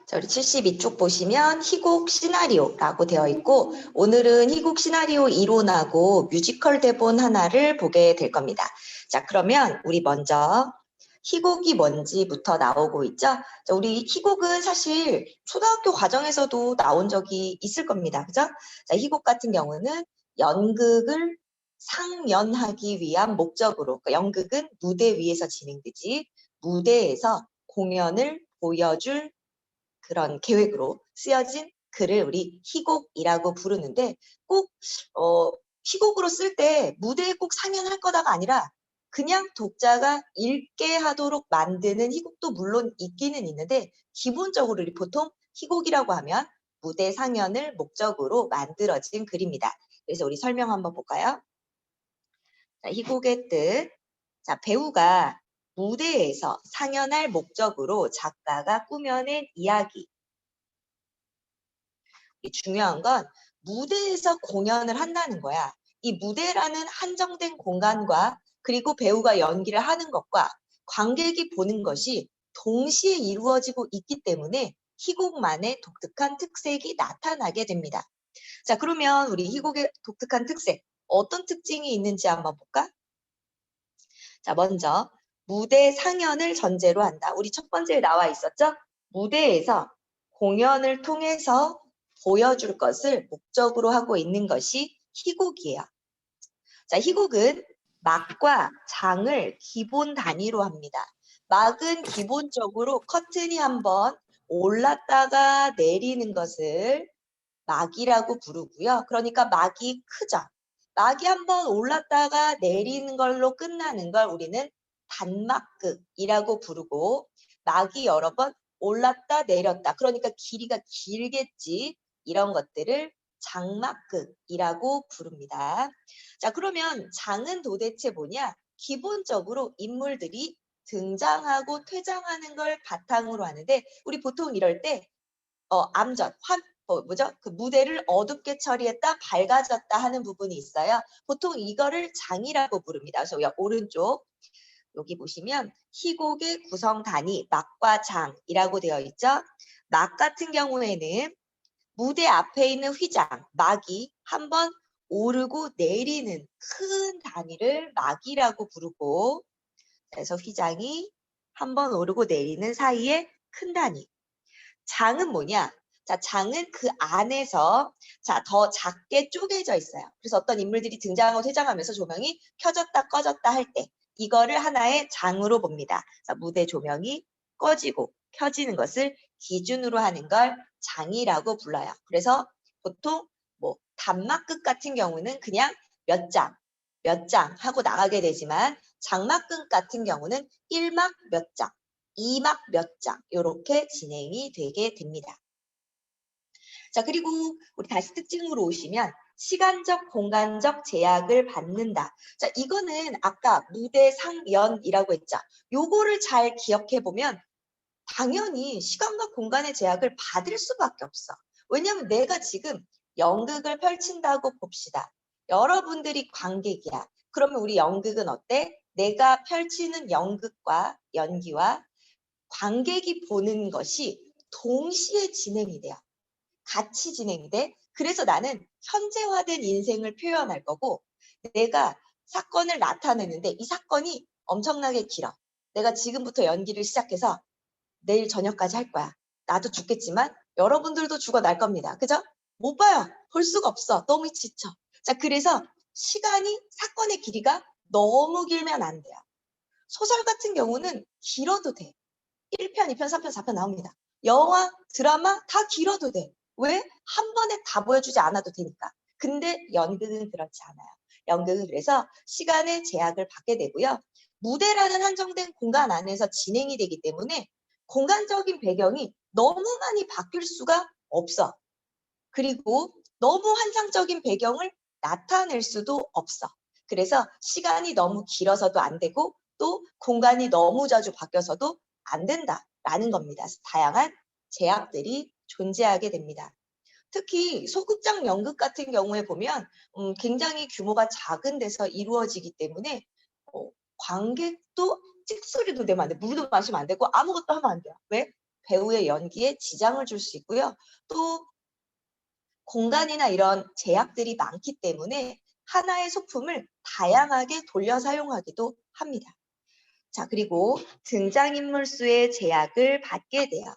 자, 우리 72쪽 보시면 희곡 시나리오라고 되어 있고 오늘은 희곡 시나리오 이론하고 뮤지컬 대본 하나를 보게 될 겁니다. 자, 그러면 우리 먼저 희곡이 뭔지부터 나오고 있죠. 자, 우리 희곡은 사실 초등학교 과정에서도 나온 적이 있을 겁니다. 그죠? 자, 희곡 같은 경우는 연극을 상연하기 위한 목적으로, 그러니까 연극은 무대 위에서 진행되지 무대에서 공연을 보여줄 그런 계획으로 쓰여진 글을 우리 희곡이라고 부르는데 꼭 희곡으로 쓸 때 무대에 꼭 상연할 거다가 아니라 그냥 독자가 읽게 하도록 만드는 희곡도 물론 있기는 있는데 기본적으로 우리 보통 희곡이라고 하면 무대 상연을 목적으로 만들어진 글입니다. 그래서 우리 설명 한번 볼까요? 자, 희곡의 뜻. 자, 배우가 무대에서 상연할 목적으로 작가가 꾸며낸 이야기. 중요한 건 무대에서 공연을 한다는 거야. 이 무대라는 한정된 공간과 그리고 배우가 연기를 하는 것과 관객이 보는 것이 동시에 이루어지고 있기 때문에 희곡만의 독특한 특색이 나타나게 됩니다. 자, 그러면 우리 희곡의 독특한 특색, 어떤 특징이 있는지 한번 볼까? 자, 먼저 무대 상연을 전제로 한다. 우리 첫 번째에 나와 있었죠? 무대에서 공연을 통해서 보여줄 것을 목적으로 하고 있는 것이 희곡이에요. 자, 희곡은 막과 장을 기본 단위로 합니다. 막은 기본적으로 커튼이 한번 올랐다가 내리는 것을 막이라고 부르고요. 그러니까 막이 크죠. 막이 한번 올랐다가 내리는 걸로 끝나는 걸 우리는 단막극이라고 부르고 막이 여러 번 올랐다 내렸다. 그러니까 길이가 길겠지. 이런 것들을 장막극이라고 부릅니다. 자, 그러면 장은 도대체 뭐냐? 기본적으로 인물들이 등장하고 퇴장하는 걸 바탕으로 하는데 우리 보통 이럴 때 암전, 그 무대를 어둡게 처리했다, 밝아졌다 하는 부분이 있어요. 보통 이거를 장이라고 부릅니다. 그래서 오른쪽 여기 보시면 희곡의 구성 단위 막과 장이라고 되어 있죠. 막 같은 경우에는 무대 앞에 있는 휘장, 막이 한번 오르고 내리는 큰 단위를 막이라고 부르고 그래서 휘장이 한번 오르고 내리는 사이에 큰 단위. 장은 뭐냐? 자, 장은 그 안에서 더 작게 쪼개져 있어요. 그래서 어떤 인물들이 등장하고 퇴장하면서 조명이 켜졌다 꺼졌다 할 때 이거를 하나의 장으로 봅니다. 자, 무대 조명이 꺼지고 켜지는 것을 기준으로 하는 걸 장이라고 불러요. 그래서 보통 뭐 단막극 같은 경우는 그냥 몇 장 하고 나가게 되지만 장막극 같은 경우는 1막 몇 장, 2막 몇 장 이렇게 진행이 되게 됩니다. 자, 그리고 우리 다시 특징으로 오시면 시간적, 공간적 제약을 받는다. 자, 이거는 아까 무대 상연이라고 했죠. 요거를 잘 기억해 보면 당연히 시간과 공간의 제약을 받을 수밖에 없어. 왜냐하면 내가 지금 연극을 펼친다고 봅시다. 여러분들이 관객이야. 그러면 우리 연극은 어때? 내가 펼치는 연극과 연기와 관객이 보는 것이 동시에 진행이 돼요. 같이 진행이 돼. 그래서 나는 현재화된 인생을 표현할 거고 내가 사건을 나타내는데 이 사건이 엄청나게 길어. 내가 지금부터 연기를 시작해서 내일 저녁까지 할 거야. 나도 죽겠지만 여러분들도 죽어날 겁니다. 그죠? 못 봐요. 볼 수가 없어. 너무 지쳐. 자, 그래서 사건의 길이가 너무 길면 안 돼요. 소설 같은 경우는 길어도 돼. 1편, 2편, 3편, 4편 나옵니다. 영화, 드라마 다 길어도 돼. 왜? 한 번에 다 보여주지 않아도 되니까. 근데 연극은 그렇지 않아요. 연극은 그래서 시간의 제약을 받게 되고요. 무대라는 한정된 공간 안에서 진행이 되기 때문에 공간적인 배경이 너무 많이 바뀔 수가 없어. 그리고 너무 환상적인 배경을 나타낼 수도 없어. 그래서 시간이 너무 길어서도 안 되고 또 공간이 너무 자주 바뀌어서도 안 된다라는 겁니다. 다양한 제약들이 존재하게 됩니다. 특히 소극장 연극 같은 경우에 보면 굉장히 규모가 작은 데서 이루어지기 때문에 관객도 찍소리도 내면 안 돼. 물도 마시면 안 되고 아무것도 하면 안 돼요. 왜? 배우의 연기에 지장을 줄 수 있고요. 또 공간이나 이런 제약들이 많기 때문에 하나의 소품을 다양하게 돌려 사용하기도 합니다. 자, 그리고 등장인물 수의 제약을 받게 돼요.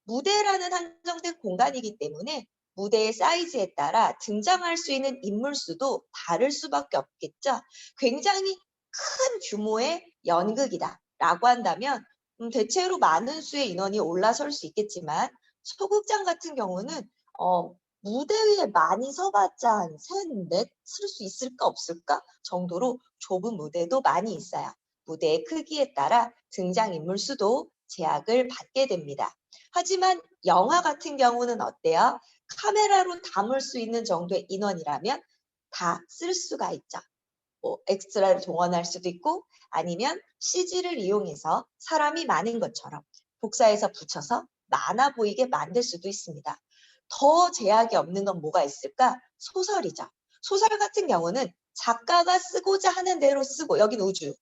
무대라는 한정된 공간이기 때문에 무대의 사이즈에 따라 등장할 수 있는 인물 수도 다를 수밖에 없겠죠. 굉장히 큰 규모의 연극이다라고 한다면 대체로 많은 수의 인원이 올라설 수 있겠지만 소극장 같은 경우는 무대 위에 많이 서봤자 한 3, 4 쓸 수 있을까 없을까 정도로 좁은 무대도 많이 있어요. 무대의 크기에 따라 등장인물 수도 제약을 받게 됩니다. 하지만 영화 같은 경우는 어때요? 카메라로 담을 수 있는 정도의 인원이라면 다 쓸 수가 있죠. 뭐 엑스트라를 동원할 수도 있고 아니면 CG를 이용해서 사람이 많은 것처럼 복사해서 붙여서 많아 보이게 만들 수도 있습니다. 더 제약이 없는 건 뭐가 있을까? 소설이죠. 소설 같은 경우는 작가가 쓰고자 하는 대로 쓰고 여긴 우주.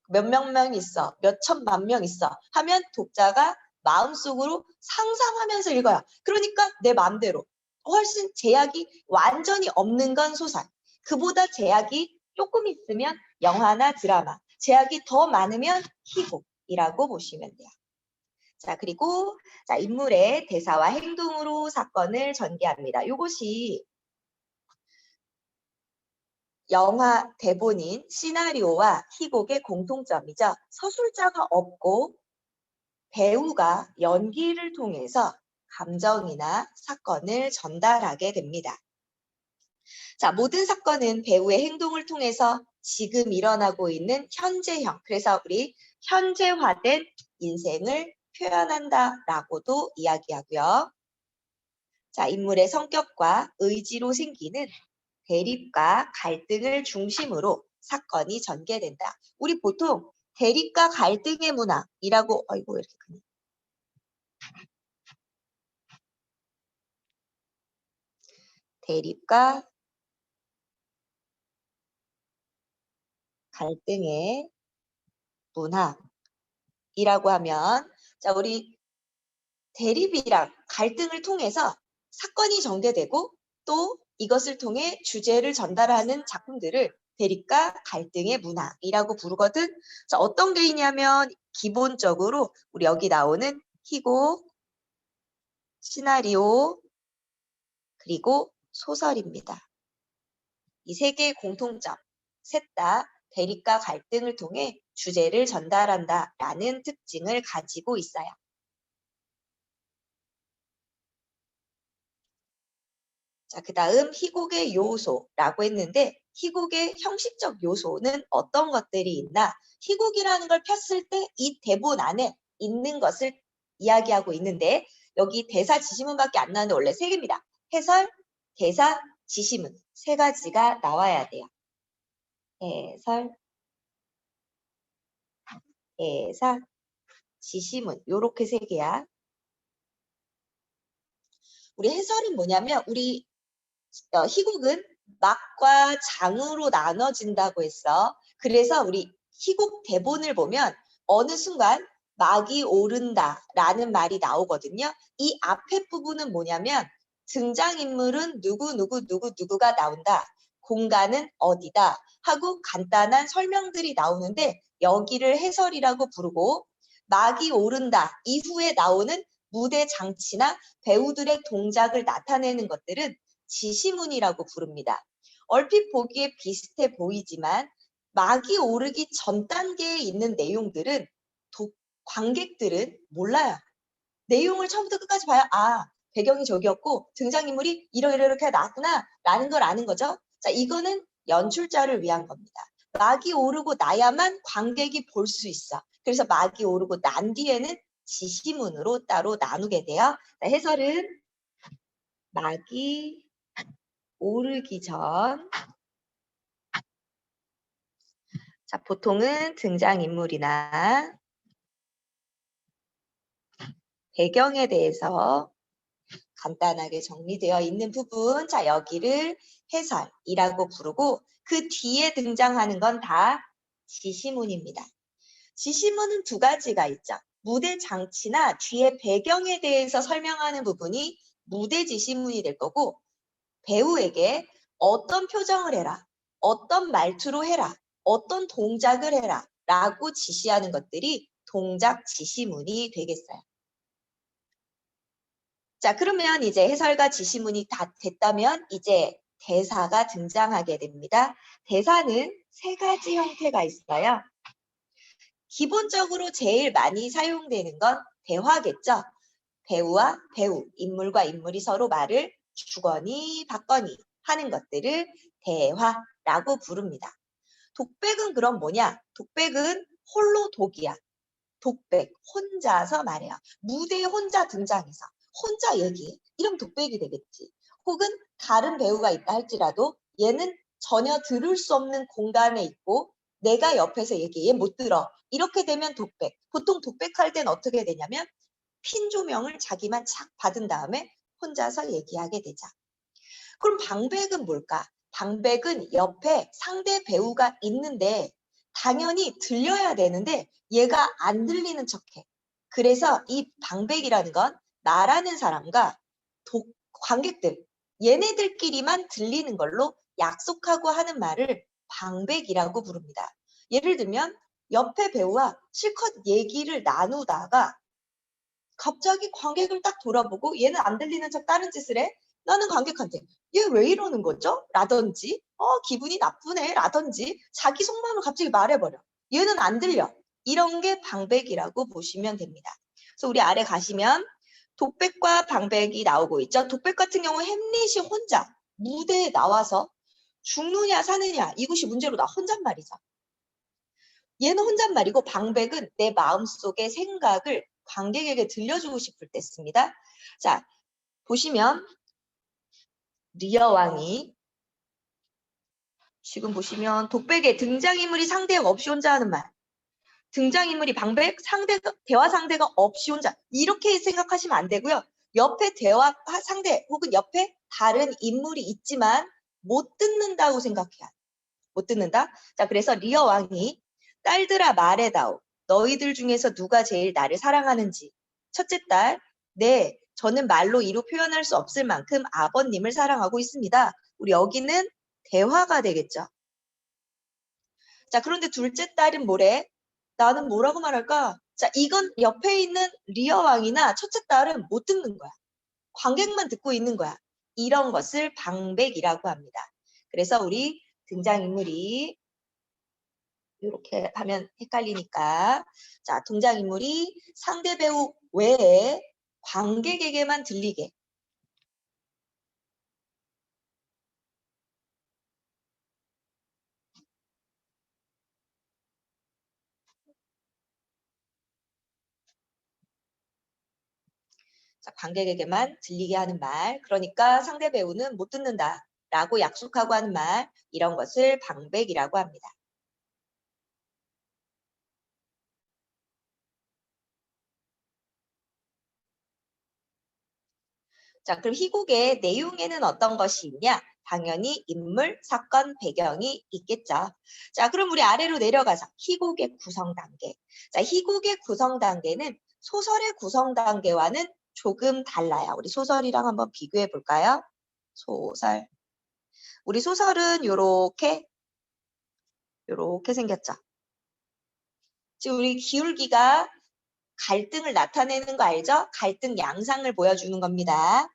몇몇 명 있어, 몇 천만 명 있어 하면 독자가 마음속으로 상상하면서 읽어요. 그러니까 내 마음대로 훨씬 제약이 완전히 없는 건 소설. 그보다 제약이 조금 있으면 영화나 드라마, 제약이 더 많으면 희곡이라고 보시면 돼요. 자, 그리고 자, 인물의 대사와 행동으로 사건을 전개합니다. 이것이 영화 대본인 시나리오와 희곡의 공통점이죠. 서술자가 없고 배우가 연기를 통해서 감정이나 사건을 전달하게 됩니다. 자, 모든 사건은 배우의 행동을 통해서 지금 일어나고 있는 현재형, 그래서 우리 현재화된 인생을 표현한다라고도 이야기하고요. 자, 인물의 성격과 의지로 생기는 대립과 갈등을 중심으로 사건이 전개된다. 우리 보통 대립과 갈등의 문학이라고 아이고 이렇게 크네. 대립과 갈등의 문학이라고 하면 자, 우리 대립이랑 갈등을 통해서 사건이 전개되고 또 이것을 통해 주제를 전달하는 작품들을 대립과 갈등의 문학이라고 부르거든. 자, 어떤 게 있냐면 기본적으로 우리 여기 나오는 희곡, 시나리오, 그리고 소설입니다. 이 세 개의 공통점, 셋 다 대립과 갈등을 통해 주제를 전달한다라는 특징을 가지고 있어요. 자, 그 다음 희곡의 요소라고 했는데 희곡의 형식적 요소는 어떤 것들이 있나? 희곡이라는 걸 폈을 때 이 대본 안에 있는 것을 이야기하고 있는데 여기 대사 지시문밖에 안 나오는데 원래 3개입니다. 해설, 대사, 지시문 3가지가 나와야 돼요. 해설, 대사, 지시문 요렇게 3개야. 우리 해설은 뭐냐면 우리 희곡은 막과 장으로 나눠진다고 했어. 그래서 우리 희곡 대본을 보면 어느 순간 막이 오른다라는 말이 나오거든요. 이 앞에 부분은 뭐냐면 등장인물은 누구가 나온다. 공간은 어디다 하고 간단한 설명들이 나오는데 여기를 해설이라고 부르고 막이 오른다 이후에 나오는 무대 장치나 배우들의 동작을 나타내는 것들은 지시문이라고 부릅니다. 얼핏 보기에 비슷해 보이지만 막이 오르기 전 단계에 있는 내용들은 관객들은 몰라요. 내용을 처음부터 끝까지 봐야 배경이 저기였고 등장인물이 이렇게 나왔구나 라는 걸 아는 거죠. 자, 이거는 연출자를 위한 겁니다. 막이 오르고 나야만 관객이 볼 수 있어. 그래서 막이 오르고 난 뒤에는 지시문으로 따로 나누게 돼요. 자, 해설은 막이 오르기 전 자, 보통은 등장인물이나 배경에 대해서 간단하게 정리되어 있는 부분, 자, 여기를 해설이라고 부르고 그 뒤에 등장하는 건 다 지시문입니다. 지시문은 2가지가 있죠. 무대 장치나 뒤의 배경에 대해서 설명하는 부분이 무대 지시문이 될 거고, 배우에게 어떤 표정을 해라, 어떤 말투로 해라, 어떤 동작을 해라 라고 지시하는 것들이 동작 지시문이 되겠어요. 자, 그러면 이제 해설과 지시문이 다 됐다면 이제 대사가 등장하게 됩니다. 대사는 세 가지 형태가 있어요. 기본적으로 제일 많이 사용되는 건 대화겠죠. 배우와 배우, 인물과 인물이 서로 말을 주거니 받거니 하는 것들을 대화라고 부릅니다. 독백은 그럼 뭐냐? 독백은 홀로 독이야. 독백, 혼자서 말해요. 무대에 혼자 등장해서 혼자 얘기해. 이러면 독백이 되겠지. 혹은 다른 배우가 있다 할지라도 얘는 전혀 들을 수 없는 공간에 있고 내가 옆에서 얘기해. 얘 못 들어. 이렇게 되면 독백. 보통 독백할 땐 어떻게 되냐면 핀 조명을 자기만 착 받은 다음에 혼자서 얘기하게 되죠. 그럼 방백은 뭘까? 방백은 옆에 상대 배우가 있는데 당연히 들려야 되는데 얘가 안 들리는 척해. 그래서 이 방백이라는 건 나라는 사람과 관객들, 얘네들끼리만 들리는 걸로 약속하고 하는 말을 방백이라고 부릅니다. 예를 들면 옆에 배우와 실컷 얘기를 나누다가 갑자기 관객을 딱 돌아보고 얘는 안 들리는 척 다른 짓을 해? 나는 관객한테 얘 왜 이러는 거죠? 라든지 기분이 나쁘네 라든지 자기 속마음을 갑자기 말해버려. 얘는 안 들려. 이런 게 방백이라고 보시면 됩니다. 그래서 우리 아래 가시면 독백과 방백이 나오고 있죠. 독백 같은 경우 햄릿이 혼자 무대에 나와서 죽느냐 사느냐 이것이 문제로 나 혼잣말이죠. 얘는 혼잣말이고 방백은 내 마음속의 생각을 관객에게 들려주고 싶을 때 씁니다. 자, 보시면 리어 왕이 지금 보시면 독백의 등장인물이 상대가 없이 혼자 하는 말, 등장인물이 방백, 대화 상대가 없이 혼자 이렇게 생각하시면 안 되고요. 옆에 대화 상대 혹은 옆에 다른 인물이 있지만 못 듣는다고 생각해야 못 듣는다. 자, 그래서 리어 왕이 딸들아 말해다오. 너희들 중에서 누가 제일 나를 사랑하는지. 첫째 딸, 네, 저는 말로 이루 표현할 수 없을 만큼 아버님을 사랑하고 있습니다. 우리 여기는 대화가 되겠죠. 자, 그런데 둘째 딸은 뭐래? 나는 뭐라고 말할까? 자, 이건 옆에 있는 리어 왕이나 첫째 딸은 못 듣는 거야. 관객만 듣고 있는 거야. 이런 것을 방백이라고 합니다. 그래서 우리 등장인물이 이렇게 하면 헷갈리니까 자, 등장인물이 상대 배우 외에 관객에게만 들리게 자, 관객에게만 들리게 하는 말 그러니까 상대 배우는 못 듣는다 라고 약속하고 하는 말 이런 것을 방백이라고 합니다. 자, 그럼 희곡의 내용에는 어떤 것이 있냐? 당연히 인물, 사건, 배경이 있겠죠. 자, 그럼 우리 아래로 내려가서 희곡의 구성 단계. 자, 희곡의 구성 단계는 소설의 구성 단계와는 조금 달라요. 우리 소설이랑 한번 비교해 볼까요? 소설. 우리 소설은 요렇게 생겼죠. 지금 우리 기울기가 갈등을 나타내는 거 알죠? 갈등 양상을 보여주는 겁니다.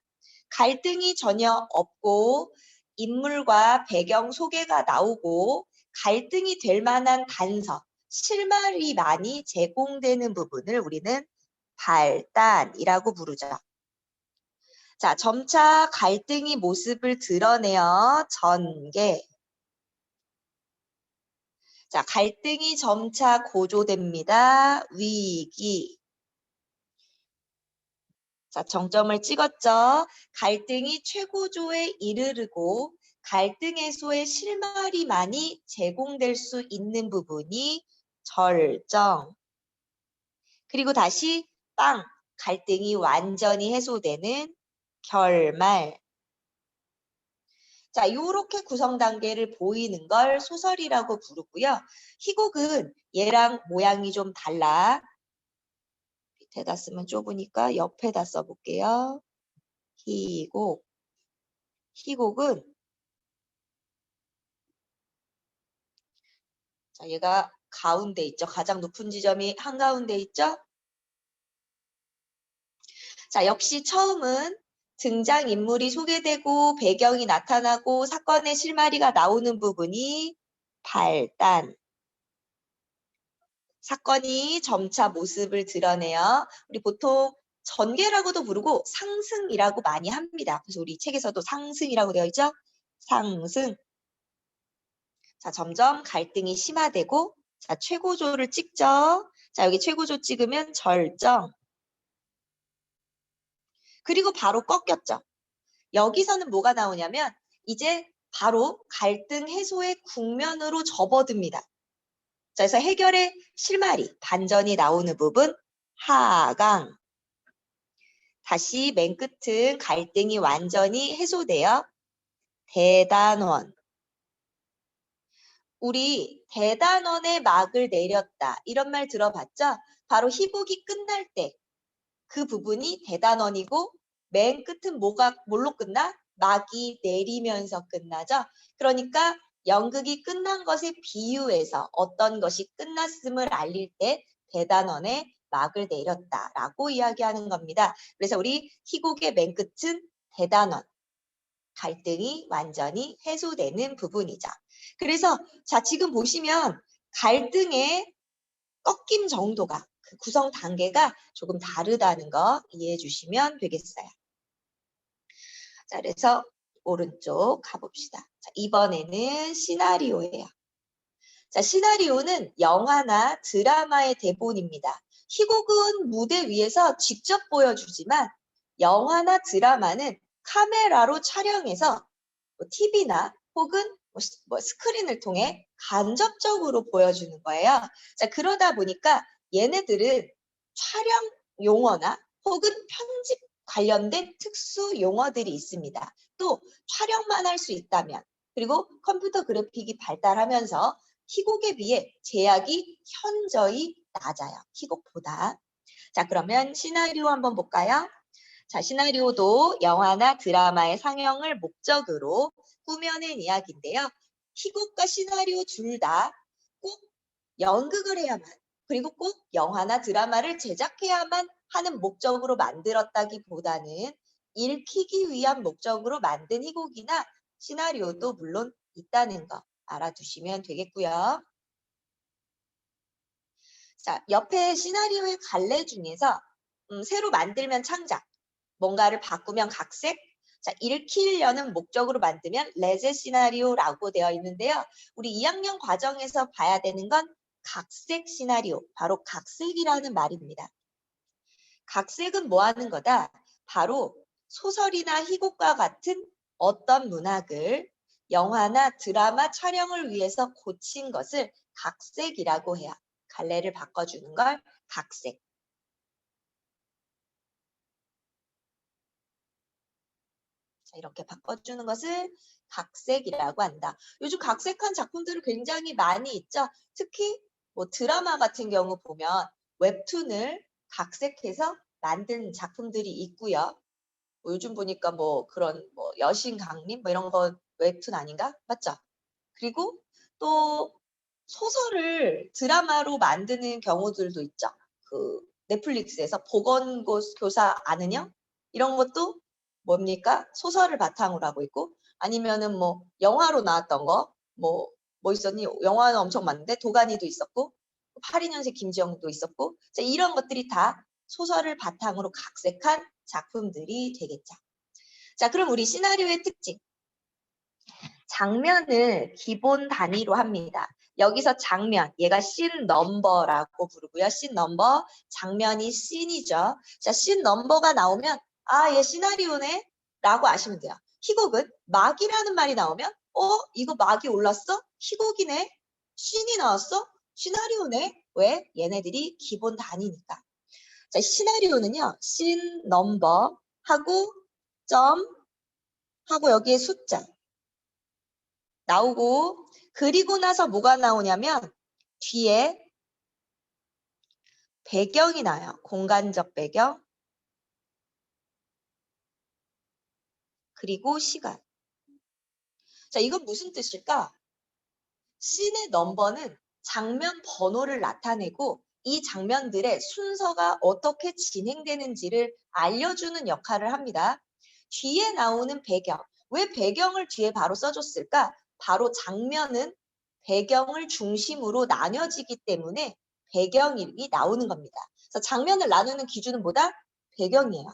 갈등이 전혀 없고 인물과 배경 소개가 나오고 갈등이 될 만한 단서, 실마리 많이 제공되는 부분을 우리는 발단이라고 부르죠. 자, 점차 갈등이 모습을 드러내어 전개. 자, 갈등이 점차 고조됩니다. 위기. 자, 정점을 찍었죠. 갈등이 최고조에 이르르고 갈등 해소의 실마리 많이 제공될 수 있는 부분이 절정. 그리고 다시 빵, 갈등이 완전히 해소되는 결말. 자, 요렇게 구성 단계를 보이는 걸 소설이라고 부르고요. 희곡은 얘랑 모양이 좀 달라. 밑에다 쓰면 좁으니까 옆에다 써볼게요. 희곡. 희곡은 자, 얘가 가운데 있죠. 가장 높은 지점이 한가운데 있죠. 자, 역시 처음은 등장인물이 소개되고 배경이 나타나고 사건의 실마리가 나오는 부분이 발단. 사건이 점차 모습을 드러내요. 우리 보통 전개라고도 부르고 상승이라고 많이 합니다. 그래서 우리 책에서도 상승이라고 되어 있죠. 상승. 자, 점점 갈등이 심화되고 자, 최고조를 찍죠. 자, 여기 최고조 찍으면 절정. 그리고 바로 꺾였죠. 여기서는 뭐가 나오냐면 이제 바로 갈등 해소의 국면으로 접어듭니다. 자, 그래서 해결의 실마리, 반전이 나오는 부분 하강. 다시 맨 끝은 갈등이 완전히 해소되어 대단원. 우리 대단원의 막을 내렸다. 이런 말 들어봤죠? 바로 희곡이 끝날 때 그 부분이 대단원이고 맨 끝은 뭘로 끝나? 막이 내리면서 끝나죠. 그러니까 연극이 끝난 것에 비유해서 어떤 것이 끝났음을 알릴 때 대단원의 막을 내렸다라고 이야기하는 겁니다. 그래서 우리 희곡의 맨 끝은 대단원. 갈등이 완전히 해소되는 부분이죠. 그래서 자 지금 보시면 갈등의 꺾임 정도가 그 구성 단계가 조금 다르다는 거 이해해 주시면 되겠어요. 자, 그래서 오른쪽 가봅시다. 자, 이번에는 시나리오예요. 자, 시나리오는 영화나 드라마의 대본입니다. 희곡은 무대 위에서 직접 보여주지만 영화나 드라마는 카메라로 촬영해서 TV나 혹은 스크린을 통해 간접적으로 보여주는 거예요. 자, 그러다 보니까 얘네들은 촬영 용어나 혹은 편집 관련된 특수 용어들이 있습니다. 또 촬영만 할 수 있다면 그리고 컴퓨터 그래픽이 발달하면서 희곡에 비해 제약이 현저히 낮아요. 희곡보다. 자, 그러면 시나리오 한번 볼까요? 자, 시나리오도 영화나 드라마의 상영을 목적으로 꾸며낸 이야기인데요. 희곡과 시나리오 둘 다 꼭 연극을 해야만 그리고 꼭 영화나 드라마를 제작해야만 하는 목적으로 만들었다기보다는 읽히기 위한 목적으로 만든 희곡이나 시나리오도 물론 있다는 거 알아두시면 되겠고요. 자, 옆에 시나리오의 갈래 중에서 새로 만들면 창작, 뭔가를 바꾸면 각색, 자, 읽히려는 목적으로 만들면 레제 시나리오라고 되어 있는데요. 우리 2학년 과정에서 봐야 되는 건 각색 시나리오, 바로 각색이라는 말입니다. 각색은 뭐 하는 거다? 바로 소설이나 희곡과 같은 어떤 문학을 영화나 드라마 촬영을 위해서 고친 것을 각색이라고 해요. 갈래를 바꿔주는 걸 각색. 자, 이렇게 바꿔주는 것을 각색이라고 한다. 요즘 각색한 작품들이 굉장히 많이 있죠. 특히 뭐 드라마 같은 경우 보면 웹툰을 각색해서 만든 작품들이 있고요. 뭐 요즘 보니까 뭐 그런 뭐 여신 강림 뭐 이런 거 웹툰 아닌가? 맞죠? 그리고 또 소설을 드라마로 만드는 경우들도 있죠. 그 넷플릭스에서 보건교사 아느냐? 이런 것도 뭡니까? 소설을 바탕으로 하고 있고 아니면은 뭐 영화로 나왔던 거 뭐 있었니? 영화는 엄청 많은데 도가니도 있었고 82년생 김지영도 있었고 이런 것들이 다 소설을 바탕으로 각색한 작품들이 되겠죠. 자, 그럼 우리 시나리오의 특징. 장면을 기본 단위로 합니다. 여기서 장면, 얘가 씬 넘버라고 부르고요. 씬 넘버, 장면이 씬이죠. 자, 씬 넘버가 나오면 아, 얘 시나리오네 라고 아시면 돼요. 희곡은 막이라는 말이 나오면 이거 막이 올랐어? 희곡이네? 씬이 나왔어? 시나리오네? 왜? 얘네들이 기본 단위니까. 자, 시나리오는요. 씬 넘버 하고 점 하고 여기에 숫자 나오고 그리고 나서 뭐가 나오냐면 뒤에 배경이 나요. 공간적 배경, 그리고 시간. 자, 이건 무슨 뜻일까? 씬의 넘버는 장면 번호를 나타내고 이 장면들의 순서가 어떻게 진행되는지를 알려주는 역할을 합니다. 뒤에 나오는 배경, 왜 배경을 뒤에 바로 써줬을까? 바로 장면은 배경을 중심으로 나뉘어지기 때문에 배경이 나오는 겁니다. 그래서 장면을 나누는 기준은 뭐다? 배경이에요.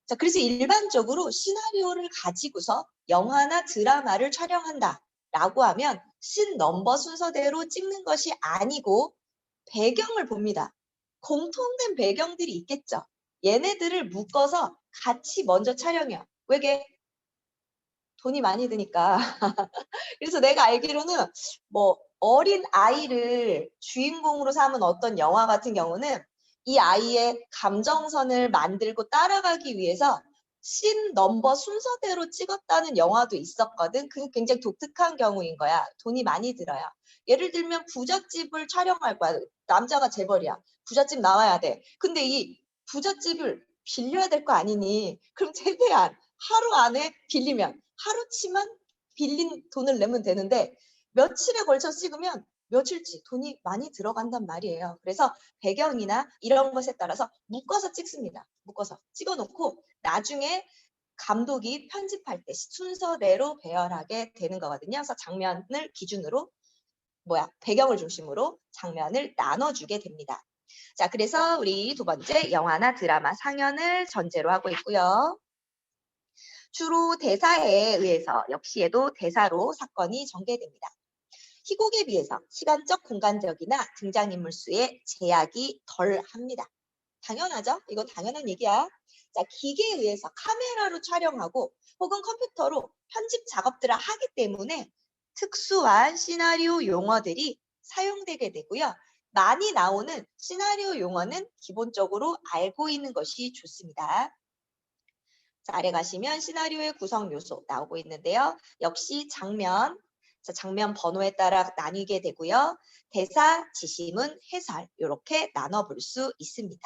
자, 그래서 일반적으로 시나리오를 가지고서 영화나 드라마를 촬영한다라고 하면 씬 넘버 순서대로 찍는 것이 아니고 배경을 봅니다. 공통된 배경들이 있겠죠. 얘네들을 묶어서 같이 먼저 촬영해요. 왜게? 돈이 많이 드니까. 그래서 내가 알기로는 뭐 어린 아이를 주인공으로 삼은 어떤 영화 같은 경우는 이 아이의 감정선을 만들고 따라가기 위해서 씬 넘버 순서대로 찍었다는 영화도 있었거든. 그게 굉장히 독특한 경우인 거야. 돈이 많이 들어요. 예를 들면 부잣집을 촬영할 거야. 남자가 재벌이야. 부잣집 나와야 돼. 근데 이 부잣집을 빌려야 될 거 아니니? 그럼 최대한 하루 안에 빌리면 하루치만 빌린 돈을 내면 되는데 며칠에 걸쳐 찍으면 며칠치 돈이 많이 들어간단 말이에요. 그래서 배경이나 이런 것에 따라서 묶어서 찍습니다. 묶어서 찍어놓고 나중에 감독이 편집할 때 순서대로 배열하게 되는 거거든요. 그래서 장면을 기준으로 배경을 중심으로 장면을 나눠주게 됩니다. 자, 그래서 우리 두 번째 영화나 드라마 상연을 전제로 하고 있고요. 주로 대사에 의해서 역시 얘도 대사로 사건이 전개됩니다. 희곡에 비해서 시간적, 공간적이나 등장인물 수에 제약이 덜 합니다. 당연하죠? 이건 당연한 얘기야. 자, 기계에 의해서 카메라로 촬영하고 혹은 컴퓨터로 편집 작업들을 하기 때문에 특수한 시나리오 용어들이 사용되게 되고요. 많이 나오는 시나리오 용어는 기본적으로 알고 있는 것이 좋습니다. 자, 아래 가시면 시나리오의 구성 요소 나오고 있는데요. 역시 장면, 자, 장면 번호에 따라 나뉘게 되고요. 대사, 지시문, 해설 이렇게 나눠볼 수 있습니다.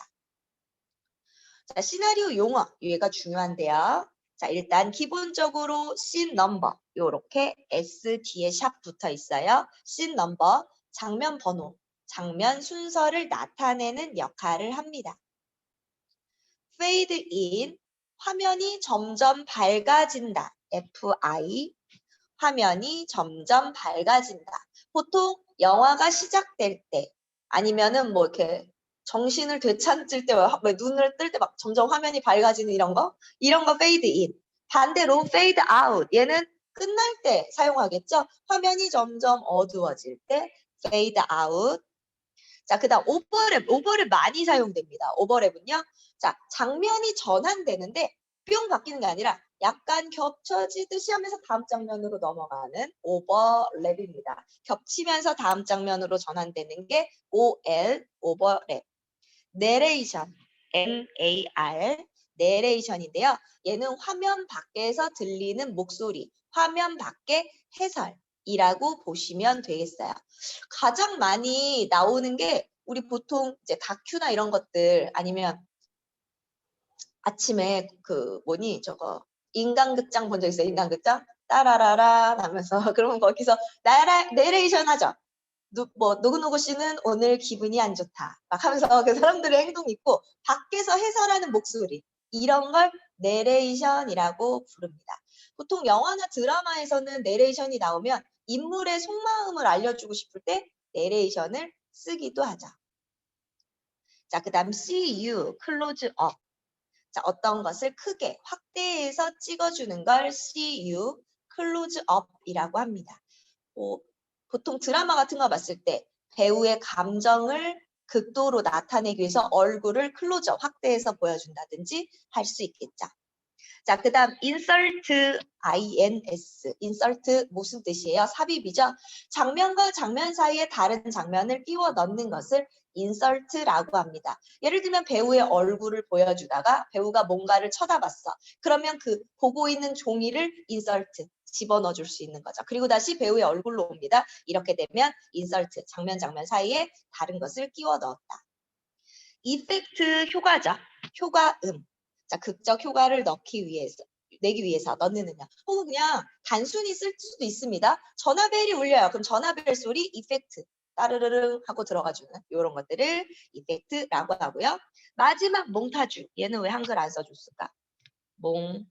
자, 시나리오 용어, 얘가 중요한데요. 자, 일단 기본적으로 씬 넘버 이렇게 S 뒤에 샵 붙어 있어요. 씬 넘버, 장면 번호, 장면 순서를 나타내는 역할을 합니다. fade in, 화면이 점점 밝아진다. FI, 화면이 점점 밝아진다. 보통 영화가 시작될 때 아니면은 뭐 이렇게 정신을 되찾을 때 왜 눈을 뜰 때 막 점점 화면이 밝아지는 이런 거 fade in. 반대로 fade out. 얘는 끝날 때 사용하겠죠. 화면이 점점 어두워질 때 fade out. 자, 그다음 오버랩 많이 사용됩니다. 오버랩은요. 자, 장면이 전환되는데 뿅 바뀌는 게 아니라 약간 겹쳐지듯이 하면서 다음 장면으로 넘어가는 오버랩입니다. 겹치면서 다음 장면으로 전환되는 게 OL, 오버랩. 내레이션, NAR, 내레이션인데요. 얘는 화면 밖에서 들리는 목소리, 화면 밖의 해설이라고 보시면 되겠어요. 가장 많이 나오는 게 우리 보통 이제 다큐나 이런 것들 아니면 아침에 저거 인간극장 본 적 있어요? 인간극장? 따라라라 하면서 그러면 거기서 내레이션 하죠. 누구누구 씨는 오늘 기분이 안 좋다. 막 하면서 그 사람들의 행동이 있고 밖에서 해설하는 목소리 이런 걸 내레이션이라고 부릅니다. 보통 영화나 드라마에서는 내레이션이 나오면 인물의 속마음을 알려주고 싶을 때 내레이션을 쓰기도 하죠. 자, 그 다음 CU, 클로즈 업. 자, 어떤 것을 크게 확대해서 찍어주는 걸 CU, 클로즈 업이라고 합니다. 보통 드라마 같은 거 봤을 때 배우의 감정을 극도로 나타내기 위해서 얼굴을 클로즈업, 확대해서 보여준다든지 할 수 있겠죠. 자, 그 다음 insert, INS. insert 무슨 뜻이에요? 삽입이죠. 장면과 장면 사이에 다른 장면을 끼워 넣는 것을 insert라고 합니다. 예를 들면 배우의 얼굴을 보여주다가 배우가 뭔가를 쳐다봤어. 그러면 그 보고 있는 종이를 insert, 집어넣어 줄 수 있는 거죠. 그리고 다시 배우의 얼굴로 옵니다. 이렇게 되면 인설트, 장면 사이에 다른 것을 끼워 넣었다. 이펙트 효과죠. 효과음. 자, 극적 효과를 내기 위해서 넣는 음량. 혹은 그냥 단순히 쓸 수도 있습니다. 전화벨이 울려요. 그럼 전화벨 소리 이펙트. 따르르릉 하고 들어가주는 이런 것들을 이펙트라고 하고요. 마지막 몽타주. 얘는 왜 한글 안 써줬을까? 몽타주.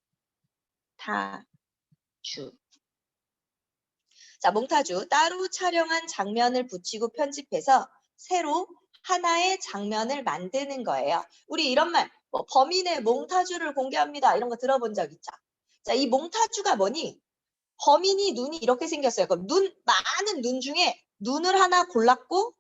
자, 몽타주. 따로 촬영한 장면을 붙이고 편집해서 새로 하나의 장면을 만드는 거예요. 우리 이런 말, 뭐 범인의 몽타주를 공개합니다. 이런 거 들어본 적 있죠? 자, 이 몽타주가 뭐니? 범인이 눈이 이렇게 생겼어요. 그럼 많은 눈 중에 눈을 하나 골랐고,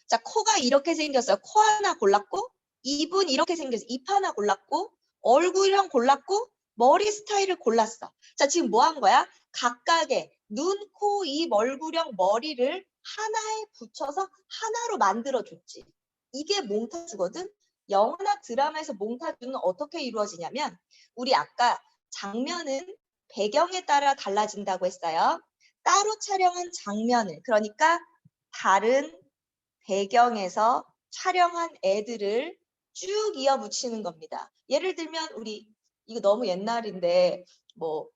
자, 코가 이렇게 생겼어요. 코 하나 골랐고, 입은 이렇게 생겼어요. 입 하나 골랐고, 얼굴이랑 골랐고, 머리 스타일을 골랐어. 자, 지금 뭐 한 거야? 각각의 눈, 코, 입, 얼굴형 머리를 하나에 붙여서 하나로 만들어줬지. 이게 몽타주거든? 영화나 드라마에서 몽타주는 어떻게 이루어지냐면, 우리 아까 장면은 배경에 따라 달라진다고 했어요. 따로 촬영한 장면을, 그러니까 다른 배경에서 촬영한 애들을 쭉 이어 붙이는 겁니다. 예를 들면 우리 이거 너무 옛날인데 뭐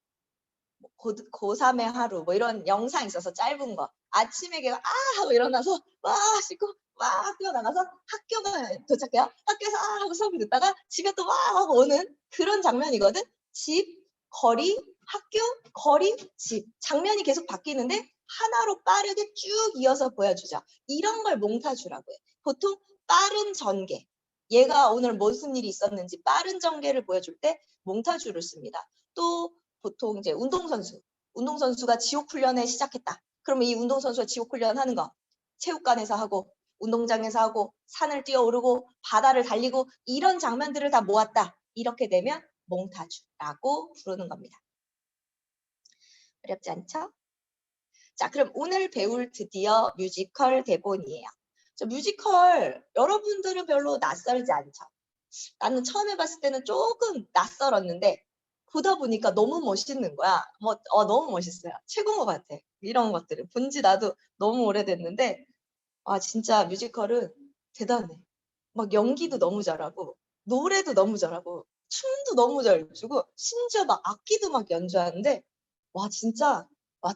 고3의 하루 뭐 이런 영상 있어서 짧은 거 아침에 걔가 하고 일어나서 와 씻고 와 뛰어나가서 학교가 도착해요. 학교에서 하고 수업을 듣다가 집에 또 와 하고 오는 그런 장면이거든. 집, 거리, 학교, 거리, 집. 장면이 계속 바뀌는데 하나로 빠르게 쭉 이어서 보여주죠. 이런 걸 몽타주라고 해요. 보통 빠른 전개. 얘가 오늘 무슨 일이 있었는지 빠른 전개를 보여줄 때 몽타주를 씁니다. 또 보통 이제 운동선수가 지옥훈련을 시작했다. 그러면 이 운동선수가 지옥훈련 하는 거 체육관에서 하고 운동장에서 하고 산을 뛰어오르고 바다를 달리고 이런 장면들을 다 모았다. 이렇게 되면 몽타주라고 부르는 겁니다. 어렵지 않죠? 자, 그럼 오늘 배울 드디어 뮤지컬 대본이에요. 저 뮤지컬 여러분들은 별로 낯설지 않죠? 나는 처음 해봤을 때는 조금 낯설었는데 보다 보니까 너무 멋있는 거야. 너무 멋있어요. 최고인 것 같아. 이런 것들을 본지 나도 너무 오래됐는데 진짜 뮤지컬은 대단해. 막 연기도 너무 잘하고 노래도 너무 잘하고 춤도 너무 잘 추고 심지어 막 악기도 막 연주하는데 진짜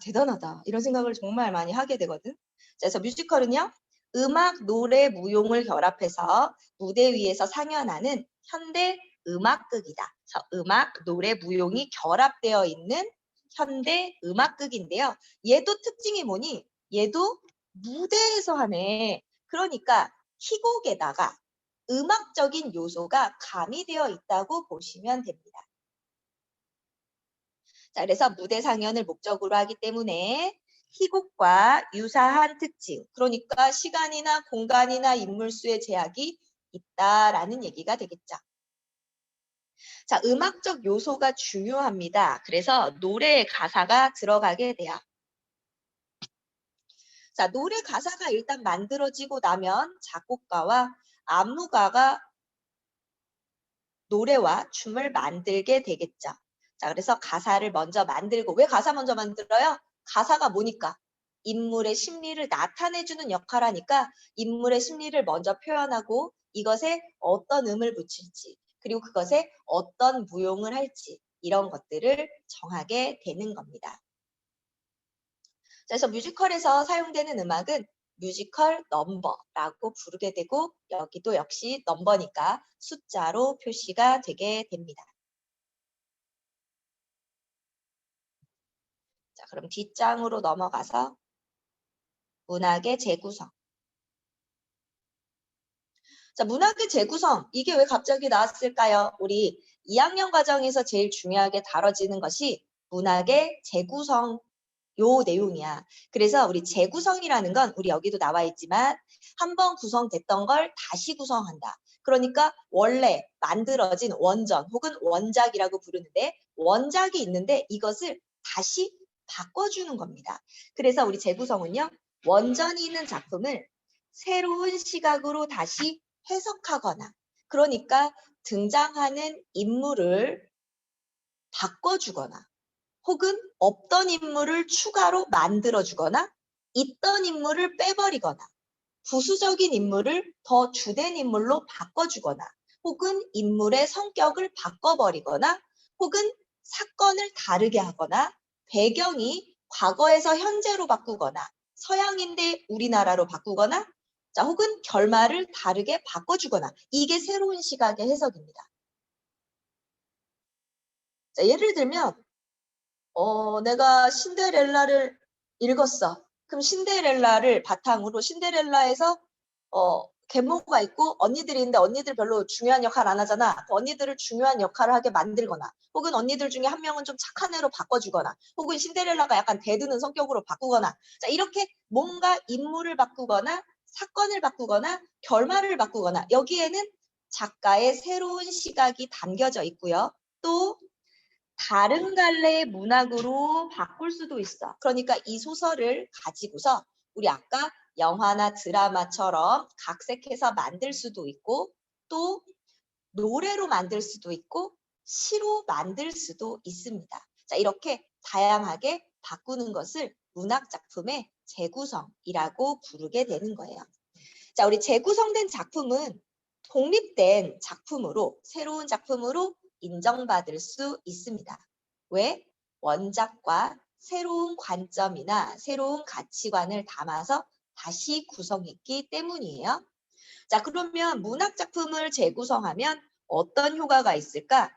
대단하다. 이런 생각을 정말 많이 하게 되거든. 그래서 뮤지컬은요. 음악, 노래, 무용을 결합해서 무대 위에서 상연하는 현대 음악극이다. 그래서 음악, 노래, 무용이 결합되어 있는 현대 음악극인데요. 얘도 특징이 뭐니? 얘도 무대에서 하네. 그러니까 희곡에다가 음악적인 요소가 가미되어 있다고 보시면 됩니다. 자, 그래서 무대 상연을 목적으로 하기 때문에 희곡과 유사한 특징, 그러니까 시간이나 공간이나 인물수의 제약이 있다라는 얘기가 되겠죠. 자, 음악적 요소가 중요합니다. 그래서 노래의 가사가 들어가게 돼요. 자, 노래 가사가 일단 만들어지고 나면 작곡가와 안무가가 노래와 춤을 만들게 되겠죠. 자, 그래서 가사를 먼저 만들고, 왜 가사 먼저 만들어요? 가사가 뭐니까? 인물의 심리를 나타내주는 역할하니까 인물의 심리를 먼저 표현하고 이것에 어떤 음을 붙일지, 그리고 그것에 어떤 무용을 할지, 이런 것들을 정하게 되는 겁니다. 그래서 뮤지컬에서 사용되는 음악은 뮤지컬 넘버라고 부르게 되고 여기도 역시 넘버니까 숫자로 표시가 되게 됩니다. 자, 그럼 뒷장으로 넘어가서 문학의 재구성. 자, 문학의 재구성. 이게 왜 갑자기 나왔을까요? 우리 2학년 과정에서 제일 중요하게 다뤄지는 것이 문학의 재구성 요 내용이야. 그래서 우리 재구성이라는 건 우리 여기도 나와 있지만 한번 구성됐던 걸 다시 구성한다. 그러니까 원래 만들어진 원전 혹은 원작이라고 부르는데 원작이 있는데 이것을 다시 바꿔주는 겁니다. 그래서 우리 재구성은요. 원전이 있는 작품을 새로운 시각으로 다시 해석하거나 그러니까 등장하는 인물을 바꿔주거나 혹은 없던 인물을 추가로 만들어주거나 있던 인물을 빼버리거나 부수적인 인물을 더 주된 인물로 바꿔주거나 혹은 인물의 성격을 바꿔버리거나 혹은 사건을 다르게 하거나 배경이 과거에서 현재로 바꾸거나 서양인데 우리나라로 바꾸거나 자 혹은 결말을 다르게 바꿔주거나 이게 새로운 시각의 해석입니다. 자, 예를 들면 내가 신데렐라를 읽었어. 그럼 신데렐라를 바탕으로 신데렐라에서 계모가 있고 언니들이 있는데 언니들 별로 중요한 역할 안 하잖아. 그 언니들을 중요한 역할을 하게 만들거나 혹은 언니들 중에 한 명은 좀 착한 애로 바꿔주거나 혹은 신데렐라가 약간 대드는 성격으로 바꾸거나 자 이렇게 뭔가 인물을 바꾸거나 사건을 바꾸거나 결말을 바꾸거나 여기에는 작가의 새로운 시각이 담겨져 있고요. 또 다른 갈래의 문학으로 바꿀 수도 있어. 그러니까 이 소설을 가지고서 우리 아까 영화나 드라마처럼 각색해서 만들 수도 있고 또 노래로 만들 수도 있고 시로 만들 수도 있습니다. 자, 이렇게 다양하게 바꾸는 것을 문학 작품의 재구성이라고 부르게 되는 거예요. 자, 우리 재구성된 작품은 독립된 작품으로 새로운 작품으로 인정받을 수 있습니다. 왜? 원작과 새로운 관점이나 새로운 가치관을 담아서 다시 구성했기 때문이에요. 자, 그러면 문학 작품을 재구성하면 어떤 효과가 있을까?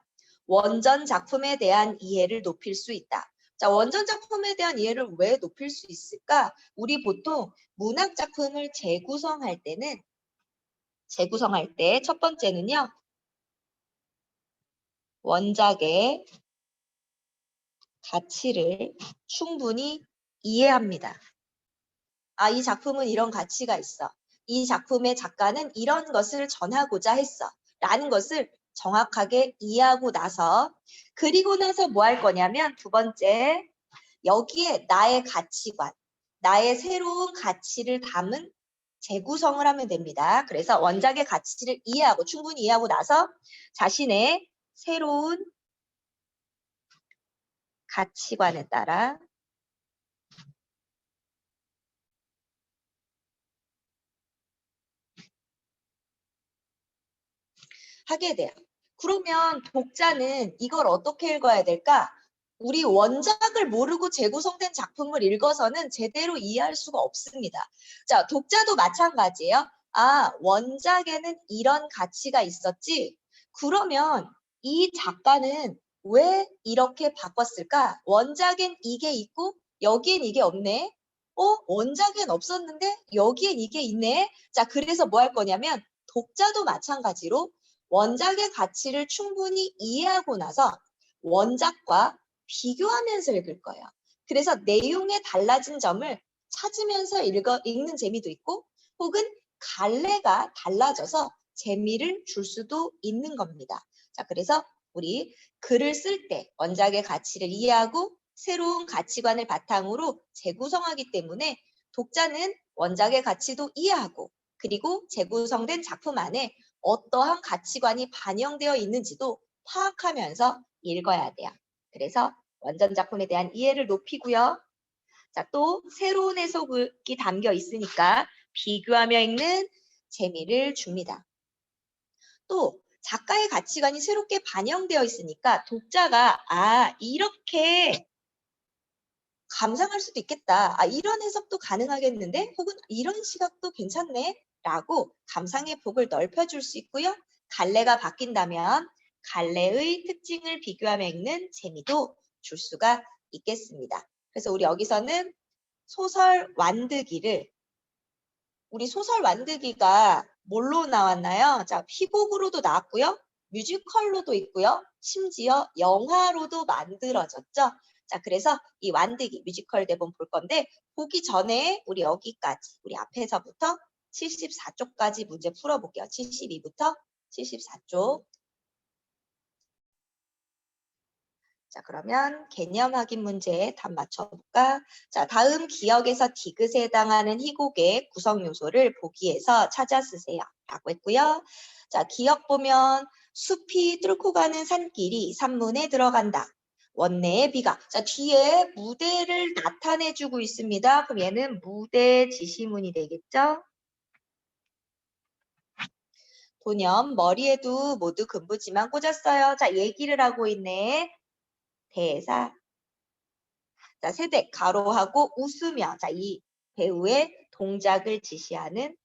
원전 작품에 대한 이해를 높일 수 있다. 자, 원전 작품에 대한 이해를 왜 높일 수 있을까? 우리 보통 문학 작품을 재구성할 때 첫 번째는요. 원작의 가치를 충분히 이해합니다. 아, 이 작품은 이런 가치가 있어. 이 작품의 작가는 이런 것을 전하고자 했어. 라는 것을 정확하게 이해하고 나서 그리고 나서 뭐 할 거냐면 두 번째, 여기에 나의 가치관, 나의 새로운 가치를 담은 재구성을 하면 됩니다. 그래서 원작의 가치를 이해하고 충분히 이해하고 나서 자신의 새로운 가치관에 따라 하게 돼요. 그러면 독자는 이걸 어떻게 읽어야 될까? 우리 원작을 모르고 재구성된 작품을 읽어서는 제대로 이해할 수가 없습니다. 자, 독자도 마찬가지예요. 아, 원작에는 이런 가치가 있었지? 그러면 이 작가는 왜 이렇게 바꿨을까? 원작엔 이게 있고 여기엔 이게 없네. 원작엔 없었는데 여기엔 이게 있네. 자, 그래서 뭐 할 거냐면 독자도 마찬가지로 원작의 가치를 충분히 이해하고 나서 원작과 비교하면서 읽을 거예요. 그래서 내용의 달라진 점을 찾으면서 읽는 재미도 있고 혹은 갈래가 달라져서 재미를 줄 수도 있는 겁니다. 자, 그래서 우리 글을 쓸 때 원작의 가치를 이해하고 새로운 가치관을 바탕으로 재구성하기 때문에 독자는 원작의 가치도 이해하고 그리고 재구성된 작품 안에 어떠한 가치관이 반영되어 있는지도 파악하면서 읽어야 돼요. 그래서 원전 작품에 대한 이해를 높이고요. 자, 또 새로운 해석이 담겨 있으니까 비교하며 읽는 재미를 줍니다. 또 작가의 가치관이 새롭게 반영되어 있으니까 독자가 이렇게 감상할 수도 있겠다. 이런 해석도 가능하겠는데? 혹은 이런 시각도 괜찮네? 라고 감상의 폭을 넓혀줄 수 있고요. 갈래가 바뀐다면 갈래의 특징을 비교하며 읽는 재미도 줄 수가 있겠습니다. 그래서 우리 여기서는 소설 완득이를 우리 소설 완득이가 뭘로 나왔나요? 자, 희곡으로도 나왔고요. 뮤지컬로도 있고요. 심지어 영화로도 만들어졌죠. 자, 그래서 이 완득이 뮤지컬 대본 볼 건데 보기 전에 우리 여기까지 우리 앞에서부터 74쪽까지 문제 풀어볼게요. 72부터 74쪽. 자, 그러면 개념 확인 문제에 답 맞춰볼까? 자, 다음 기역에서 디귿에 해당하는 희곡의 구성 요소를 보기에서 찾아 쓰세요. 라고 했고요. 자, 기역 보면 숲이 뚫고 가는 산길이 산문에 들어간다. 원내의 비가. 자, 뒤에 무대를 나타내주고 있습니다. 그럼 얘는 무대 지시문이 되겠죠? 도념, 머리에도 모두 금부지만 꽂았어요. 자, 얘기를 하고 있네. 대사. 자, 세대, 가로하고 웃으며. 자, 이 배우의 동작을 지시하는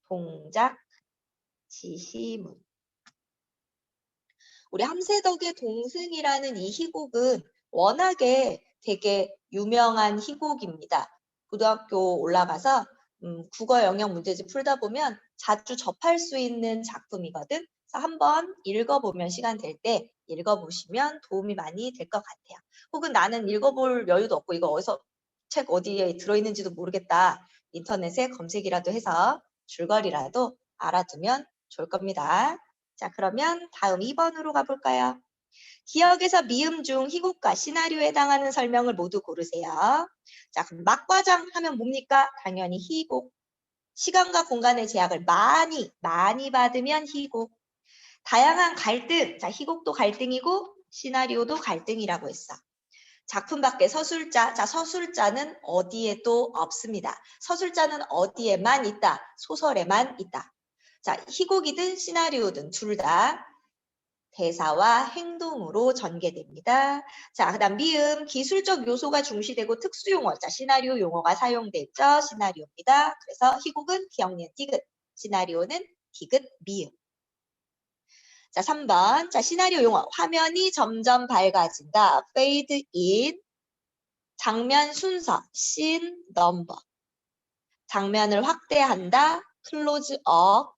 동작 지시문. 우리 함세덕의 동승이라는 이 희곡은 워낙에 되게 유명한 희곡입니다. 고등학교 올라가서 국어 영역 문제집 풀다 보면 자주 접할 수 있는 작품이거든. 그래서 한번 읽어보면 시간 될 때 읽어보시면 도움이 많이 될 것 같아요. 혹은 나는 읽어볼 여유도 없고 이거 어디서 책 어디에 들어있는지도 모르겠다. 인터넷에 검색이라도 해서 줄거리라도 알아두면 좋을 겁니다. 자, 그러면 다음 2번으로 가볼까요? 기억에서 미음 중 희곡과 시나리오에 해당하는 설명을 모두 고르세요. 자, 그럼 막과장 하면 뭡니까? 당연히 희곡. 시간과 공간의 제약을 많이 받으면 희곡. 다양한 갈등. 자, 희곡도 갈등이고 시나리오도 갈등이라고 했어. 작품 밖에 서술자. 자, 서술자는 어디에도 없습니다. 서술자는 어디에만 있다? 소설에만 있다. 자, 희곡이든 시나리오든 둘 다 대사와 행동으로 전개됩니다. 자, 그 다음 미음, 기술적 요소가 중시되고 특수용어, 자, 시나리오 용어가 사용됐죠. 시나리오입니다. 그래서 희곡은 기억니은 디귿, 시나리오는 디귿 미음. 자, 3번. 자, 시나리오 용어, 화면이 점점 밝아진다. fade in, 장면 순서, scene number. 장면을 확대한다. close up.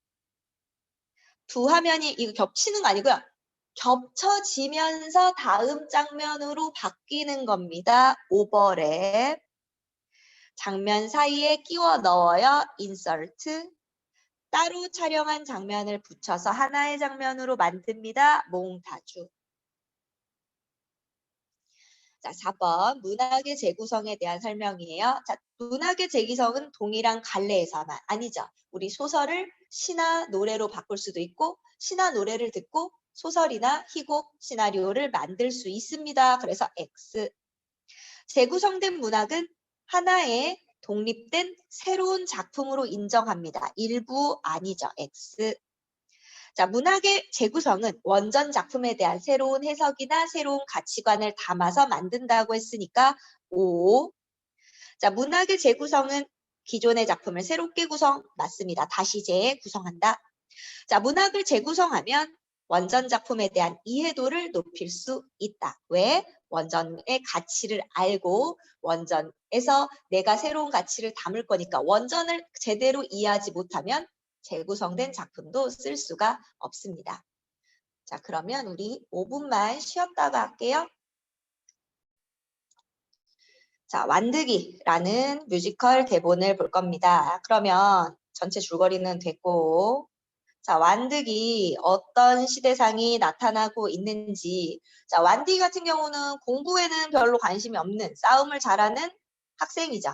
두 화면이 이거 겹치는 거 아니고요. 겹쳐지면서 다음 장면으로 바뀌는 겁니다. 오버랩. 장면 사이에 끼워 넣어요. insert. 따로 촬영한 장면을 붙여서 하나의 장면으로 만듭니다. 몽타주. 자, 4번 문학의 재구성에 대한 설명이에요. 자, 문학의 재구성은 동일한 갈래에서만 아니죠. 우리 소설을 시나 노래로 바꿀 수도 있고 시나 노래를 듣고 소설이나 희곡, 시나리오를 만들 수 있습니다. 그래서 X. 재구성된 문학은 하나의 독립된 새로운 작품으로 인정합니다. 일부 아니죠. X. 자, 문학의 재구성은 원전 작품에 대한 새로운 해석이나 새로운 가치관을 담아서 만든다고 했으니까 O. 자, 문학의 재구성은 기존의 작품을 새롭게 구성, 맞습니다. 다시 재구성한다. 자, 문학을 재구성하면 원전 작품에 대한 이해도를 높일 수 있다. 왜? 원전의 가치를 알고 원전에서 내가 새로운 가치를 담을 거니까 원전을 제대로 이해하지 못하면 재구성된 작품도 쓸 수가 없습니다. 자, 그러면 우리 5분만 쉬었다가 할게요. 자, 완득이라는 뮤지컬 대본을 볼 겁니다. 그러면 전체 줄거리는 됐고, 자, 완득이 어떤 시대상이 나타나고 있는지. 자, 완득이 같은 경우는 공부에는 별로 관심이 없는 싸움을 잘하는 학생이죠.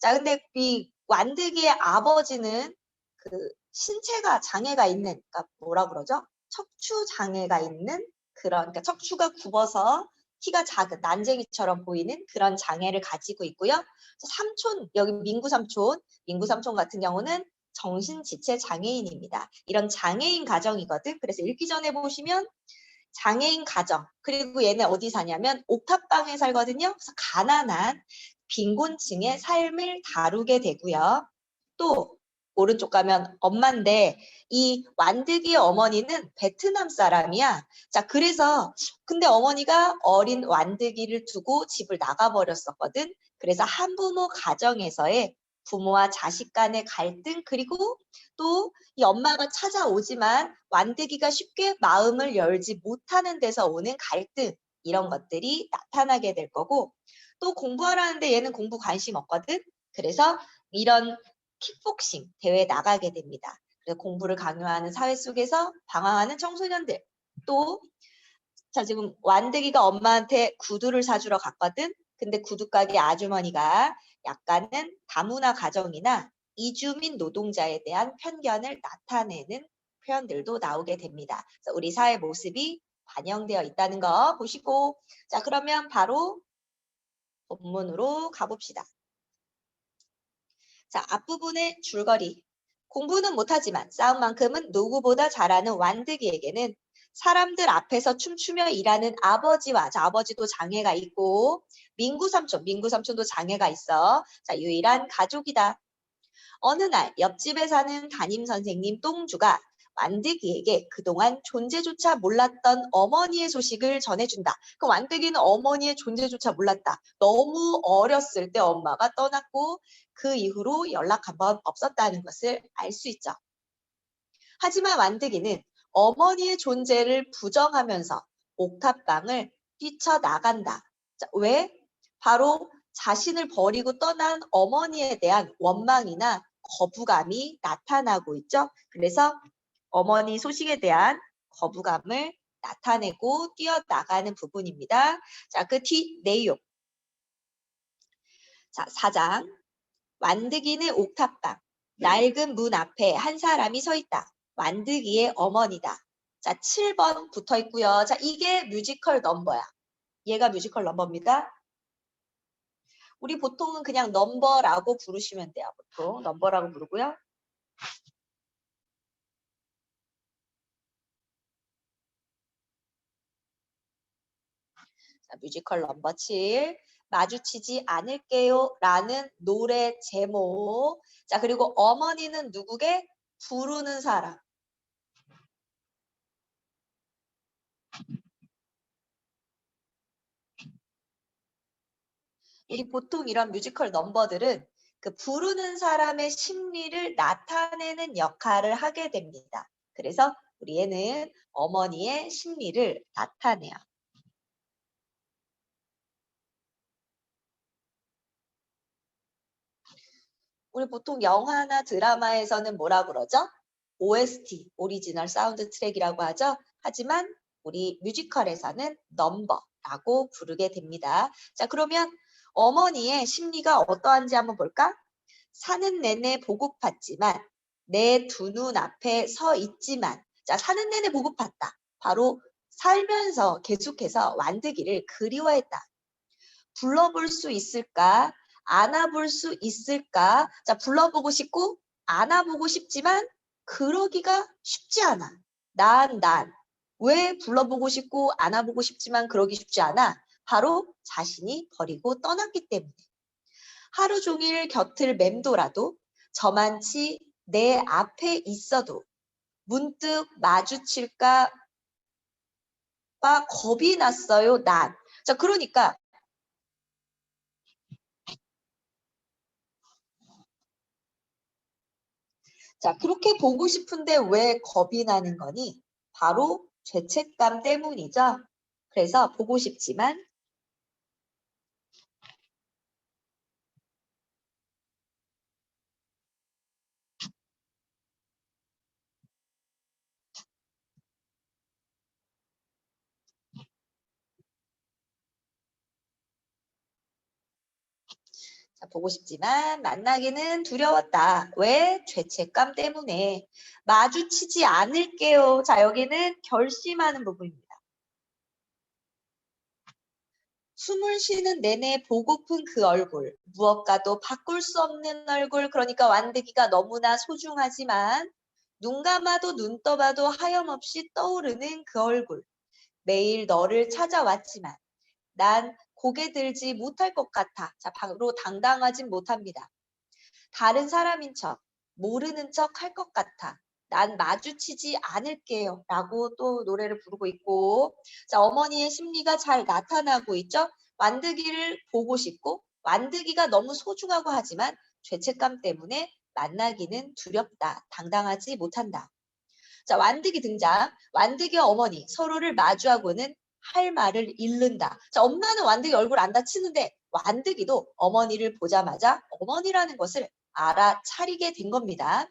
자, 근데 이 완득이의 아버지는 그 신체가 장애가 있는, 그러니까 뭐라 그러죠? 척추 장애가 있는 그런, 그러니까 척추가 굽어서 키가 작은 난쟁이처럼 보이는 그런 장애를 가지고 있고요. 삼촌, 여기 민구 삼촌 같은 경우는 정신지체 장애인입니다. 이런 장애인 가정이거든. 그래서 읽기 전에 보시면 장애인 가정, 그리고 얘네 어디 사냐면 옥탑방에 살거든요. 그래서 가난한 빈곤층의 삶을 다루게 되고요. 또 오른쪽 가면 엄마인데 이 완득이의 어머니는 베트남 사람이야. 자, 그래서 근데 어머니가 어린 완득이를 두고 집을 나가버렸었거든. 그래서 한부모 가정에서의 부모와 자식 간의 갈등, 그리고 또 이 엄마가 찾아오지만 완득이가 쉽게 마음을 열지 못하는 데서 오는 갈등, 이런 것들이 나타나게 될 거고, 또 공부하라는데 얘는 공부 관심 없거든. 그래서 이런 킥복싱 대회에 나가게 됩니다. 그래서 공부를 강요하는 사회 속에서 방황하는 청소년들. 또 자, 지금 완득이가 엄마한테 구두를 사주러 갔거든. 근데 구두 가게 아주머니가 약간은 다문화 가정이나 이주민 노동자에 대한 편견을 나타내는 표현들도 나오게 됩니다. 그래서 우리 사회 모습이 반영되어 있다는 거 보시고, 자, 그러면 바로 본문으로 가봅시다. 자, 앞부분의 줄거리. 공부는 못하지만 싸움만큼은 누구보다 잘하는 완득이에게는 사람들 앞에서 춤추며 일하는 아버지와, 자, 아버지도 장애가 있고, 민구 삼촌도 장애가 있어. 자, 유일한 가족이다. 어느 날 옆집에 사는 담임 선생님 똥주가 완득이에게 그동안 존재조차 몰랐던 어머니의 소식을 전해준다. 그 완득이는 어머니의 존재조차 몰랐다. 너무 어렸을 때 엄마가 떠났고 그 이후로 연락 한 번 없었다는 것을 알 수 있죠. 하지만 완득이는 어머니의 존재를 부정하면서 옥탑방을 뛰쳐나간다. 자, 왜? 바로 자신을 버리고 떠난 어머니에 대한 원망이나 거부감이 나타나고 있죠. 그래서 어머니 소식에 대한 거부감을 나타내고 뛰어나가는 부분입니다. 자, 그 뒤 내용. 자, 4장. 완득이네 옥탑방. 낡은 문 앞에 한 사람이 서 있다. 완득이의 어머니다. 자, 7번 붙어 있고요. 자, 이게 뮤지컬 넘버야. 얘가 뮤지컬 넘버입니다. 우리 보통은 그냥 넘버라고 부르시면 돼요. 보통 넘버라고 부르고요. 자, 뮤지컬 넘버 7. 마주치지 않을게요 라는 노래 제목. 자, 그리고 어머니는 누구게? 부르는 사람. 우리 보통 이런 뮤지컬 넘버들은 그 부르는 사람의 심리를 나타내는 역할을 하게 됩니다. 그래서 우리 애는 어머니의 심리를 나타내요. 우리 보통 영화나 드라마에서는 뭐라 그러죠? OST, 오리지널 사운드 트랙이라고 하죠. 하지만 우리 뮤지컬에서는 넘버라고 부르게 됩니다. 자, 그러면 어머니의 심리가 어떠한지 한번 볼까? 사는 내내 보고팠지만 내 두 눈 앞에 서 있지만, 자, 사는 내내 보고팠다. 바로 살면서 계속해서 완득이를 그리워했다. 불러볼 수 있을까? 안아볼 수 있을까? 자, 불러보고 싶고 안아보고 싶지만 그러기가 쉽지 않아. 난. 왜 불러보고 싶고 안아보고 싶지만 그러기 쉽지 않아? 바로 자신이 버리고 떠났기 때문에. 하루 종일 곁을 맴돌아도 저만치 내 앞에 있어도 문득 마주칠까 봐 겁이 났어요, 난. 자, 그러니까 자, 그렇게 보고 싶은데 왜 겁이 나는 거니? 바로 죄책감 때문이죠. 그래서 보고 싶지만 자, 보고 싶지만 만나기는 두려웠다. 왜? 죄책감 때문에. 마주치지 않을게요. 자, 여기는 결심하는 부분입니다. 숨을 쉬는 내내 보고픈 그 얼굴, 무엇과도 바꿀 수 없는 얼굴, 그러니까 완득이가 너무나 소중하지만 눈 감아도 눈 떠봐도 하염없이 떠오르는 그 얼굴. 매일 너를 찾아왔지만 난 고개 들지 못할 것 같아. 자, 바로 당당하진 못합니다. 다른 사람인 척, 모르는 척 할 것 같아. 난 마주치지 않을게요. 라고 또 노래를 부르고 있고, 자, 어머니의 심리가 잘 나타나고 있죠. 완득이를 보고 싶고, 완득이가 너무 소중하고 하지만 죄책감 때문에 만나기는 두렵다. 당당하지 못한다. 자, 완득이 등장. 완득이와 어머니 서로를 마주하고는 할 말을 잃는다. 자, 엄마는 완득이 얼굴 안 다치는데 완득이도 어머니를 보자마자 어머니라는 것을 알아차리게 된 겁니다.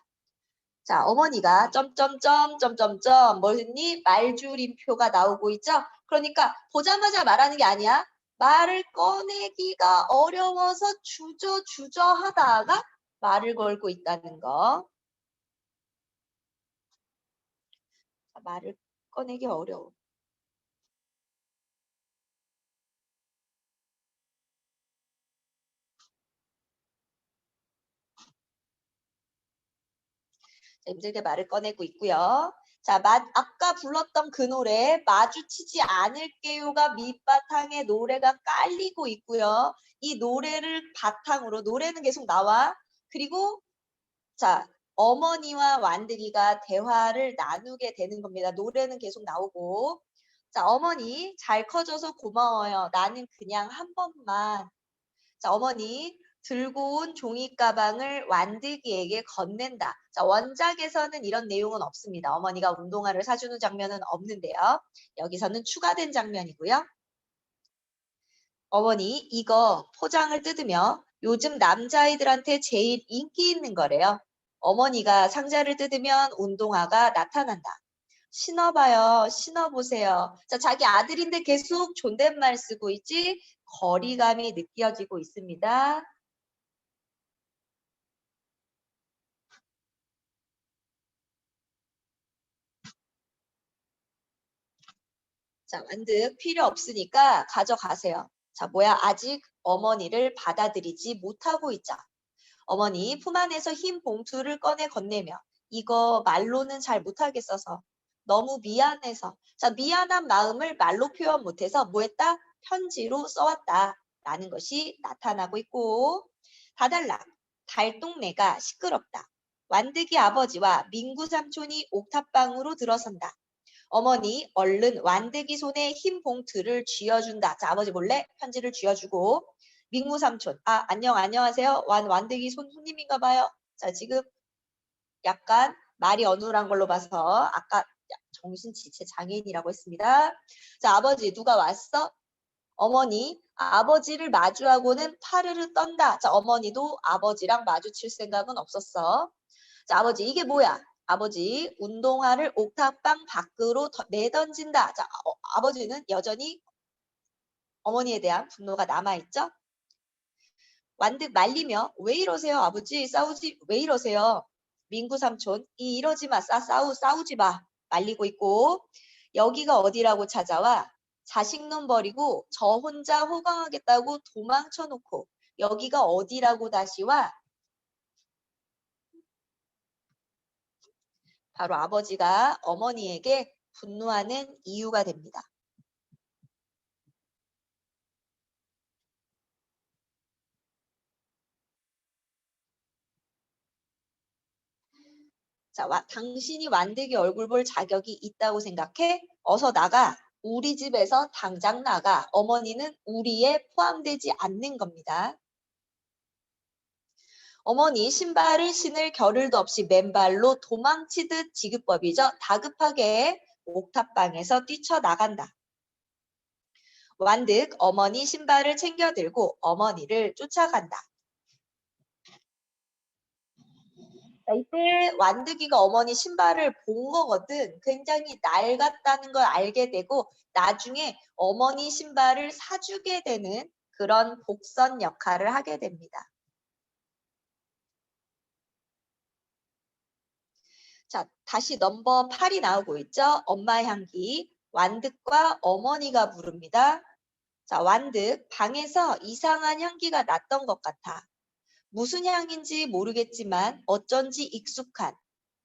자, 어머니가 점점점 뭐 했니? 말줄임표가 나오고 있죠? 그러니까 보자마자 말하는 게 아니야. 말을 꺼내기가 어려워서 주저주저 하다가 말을 걸고 있다는 거. 말을 꺼내기 어려워. 힘들게 말을 꺼내고 있고요. 자, 아까 불렀던 그 노래 마주치지 않을게요가 밑바탕에 노래가 깔리고 있고요. 이 노래를 바탕으로 노래는 계속 나와. 그리고 자, 어머니와 완득이가 대화를 나누게 되는 겁니다. 노래는 계속 나오고. 자, 어머니 잘 커져서 고마워요. 나는 그냥 한 번만. 자, 어머니 들고 온 종이 가방을 완득이에게 건넨다. 자, 원작에서는 이런 내용은 없습니다. 어머니가 운동화를 사주는 장면은 없는데요. 여기서는 추가된 장면이고요. 어머니 이거 포장을 뜯으며 요즘 남자아이들한테 제일 인기 있는 거래요. 어머니가 상자를 뜯으면 운동화가 나타난다. 신어봐요. 신어보세요. 자, 자기 아들인데 계속 존댓말 쓰고 있지? 거리감이 느껴지고 있습니다. 자, 완득 필요 없으니까 가져가세요. 자, 뭐야? 아직 어머니를 받아들이지 못하고 있자. 어머니 품 안에서 흰 봉투를 꺼내 건네며 이거 말로는 잘 못하겠어서 너무 미안해서 자 미안한 마음을 말로 표현 못해서 뭐했다? 편지로 써왔다 라는 것이 나타나고 있고 다달라 달동네가 시끄럽다. 완득이 아버지와 민구 삼촌이 옥탑방으로 들어선다. 어머니 얼른 완득이 손에 흰 봉투를 쥐어준다. 자, 아버지 몰래 편지를 쥐어주고 민구 삼촌, 안녕하세요. 완득이 손님인가 봐요. 자, 지금 약간 말이 어눌한 걸로 봐서 아까 정신지체 장애인이라고 했습니다. 자, 아버지 누가 왔어? 어머니, 아버지를 마주하고는 파르르 떤다. 자, 어머니도 아버지랑 마주칠 생각은 없었어. 자, 아버지 이게 뭐야? 아버지 운동화를 옥탑방 밖으로 내던진다. 자, 아버지는 여전히 어머니에 대한 분노가 남아있죠? 완득 말리며 왜 이러세요 아버지 싸우지 왜 이러세요 민구 삼촌 이러지 마 싸우지 마 말리고 있고 여기가 어디라고 찾아와 자식놈 버리고 저 혼자 호강하겠다고 도망쳐 놓고 여기가 어디라고 다시 와 바로 아버지가 어머니에게 분노하는 이유가 됩니다. 자, 당신이 완득이 얼굴 볼 자격이 있다고 생각해? 어서 나가. 우리 집에서 당장 나가. 어머니는 우리에 포함되지 않는 겁니다. 어머니 신발을 신을 겨를도 없이 맨발로 도망치듯 지급법이죠. 다급하게 옥탑방에서 뛰쳐나간다. 완득 어머니 신발을 챙겨 들고 어머니를 쫓아간다. 자, 이때 완득이가 어머니 신발을 본 거거든. 굉장히 낡았다는 걸 알게 되고 나중에 어머니 신발을 사주게 되는 그런 복선 역할을 하게 됩니다. 자, 다시 넘버 8이 나오고 있죠. 엄마 향기. 완득과 어머니가 부릅니다. 자, 완득 방에서 이상한 향기가 났던 것 같아. 무슨 향인지 모르겠지만 어쩐지 익숙한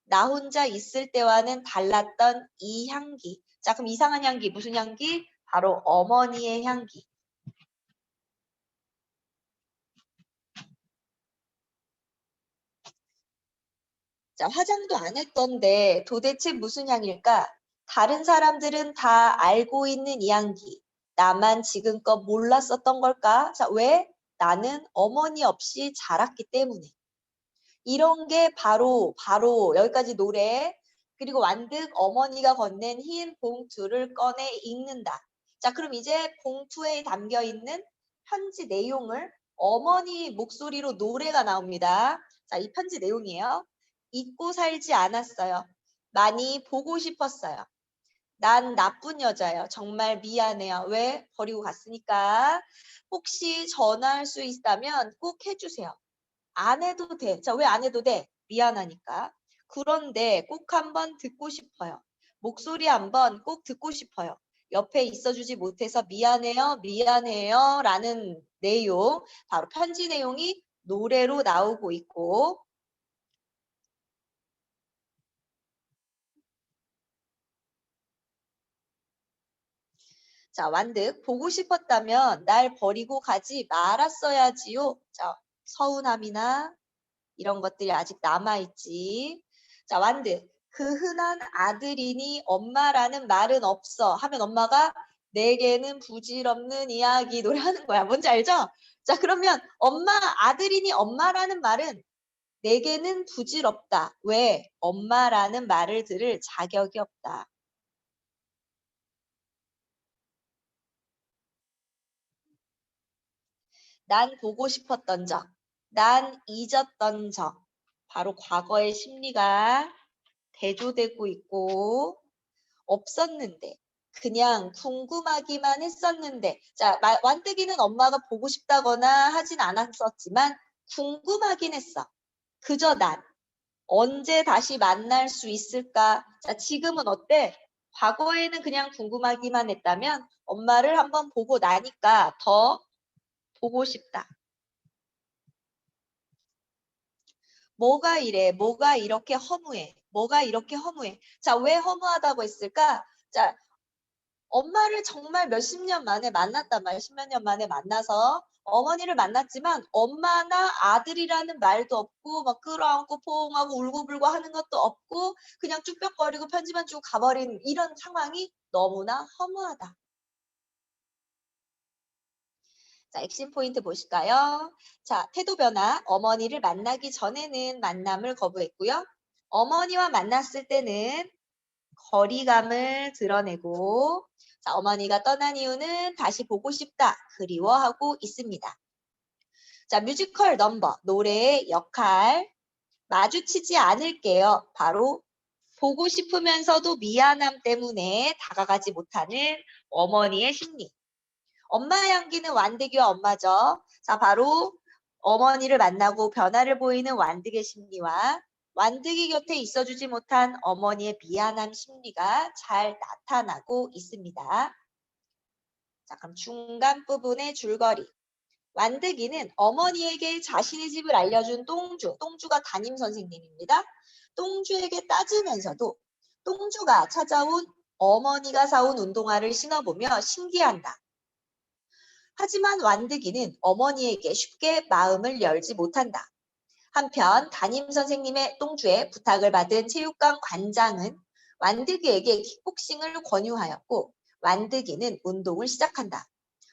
나 혼자 있을 때와는 달랐던 이 향기. 자, 그럼 이상한 향기 무슨 향기? 바로 어머니의 향기. 자, 화장도 안 했던데 도대체 무슨 향일까? 다른 사람들은 다 알고 있는 이 향기. 나만 지금껏 몰랐었던 걸까? 자, 왜? 나는 어머니 없이 자랐기 때문에. 이런 게 바로 여기까지 노래 그리고 완득 어머니가 건넨 흰 봉투를 꺼내 읽는다. 자, 그럼 이제 봉투에 담겨 있는 편지 내용을 어머니 목소리로 노래가 나옵니다. 자, 이 편지 내용이에요. 잊고 살지 않았어요. 많이 보고 싶었어요. 난 나쁜 여자예요. 정말 미안해요. 왜? 버리고 갔으니까. 혹시 전화할 수 있다면 꼭 해주세요. 안 해도 돼. 자, 왜 안 해도 돼? 미안하니까. 그런데 꼭 한번 듣고 싶어요. 목소리 한번 꼭 듣고 싶어요. 옆에 있어주지 못해서 미안해요, 미안해요 라는 내용, 바로 편지 내용이 노래로 나오고 있고 자, 완득. 보고 싶었다면 날 버리고 가지 말았어야지요. 자, 서운함이나 이런 것들이 아직 남아있지. 자, 완득. 그 흔한 아들이니 엄마라는 말은 없어. 하면 엄마가 내게는 부질없는 이야기 노래하는 거야. 뭔지 알죠? 자, 그러면 아들이니 엄마라는 말은 내게는 부질없다. 왜? 엄마라는 말을 들을 자격이 없다. 난 보고 싶었던 적, 난 잊었던 적. 바로 과거의 심리가 대조되고 있고 없었는데 그냥 궁금하기만 했었는데 자, 완뜨기는 엄마가 보고 싶다거나 하진 않았었지만 궁금하긴 했어. 그저 난 언제 다시 만날 수 있을까? 자, 지금은 어때? 과거에는 그냥 궁금하기만 했다면 엄마를 한번 보고 나니까 더 보고 싶다. 뭐가 이래? 뭐가 이렇게 허무해? 뭐가 이렇게 허무해? 자, 왜 허무하다고 했을까? 자, 엄마를 정말 몇십 년 만에 만났단 말이야. 십몇 년 만에 만나서 어머니를 만났지만 엄마나 아들이라는 말도 없고 막 끌어안고 포옹하고 울고불고 하는 것도 없고 그냥 쭈뼛거리고 편지만 주고 가버린 이런 상황이 너무나 허무하다. 자, 액션 포인트 보실까요? 자, 태도 변화. 어머니를 만나기 전에는 만남을 거부했고요. 어머니와 만났을 때는 거리감을 드러내고 자, 어머니가 떠난 이유는 다시 보고 싶다, 그리워하고 있습니다. 자, 뮤지컬 넘버, 노래의 역할 마주치지 않을게요. 바로 보고 싶으면서도 미안함 때문에 다가가지 못하는 어머니의 심리. 엄마 향기는 완득이와 엄마죠. 자, 바로 어머니를 만나고 변화를 보이는 완득의 심리와 완득이 곁에 있어주지 못한 어머니의 미안함 심리가 잘 나타나고 있습니다. 자, 그럼 중간 부분의 줄거리. 완득이는 어머니에게 자신의 집을 알려준 똥주가 담임 선생님입니다. 똥주에게 따지면서도 똥주가 찾아온 어머니가 사온 운동화를 신어보며 신기한다. 하지만 완득이는 어머니에게 쉽게 마음을 열지 못한다. 한편 담임 선생님의 똥주의 부탁을 받은 체육관 관장은 완득이에게 킥복싱을 권유하였고 완득이는 운동을 시작한다.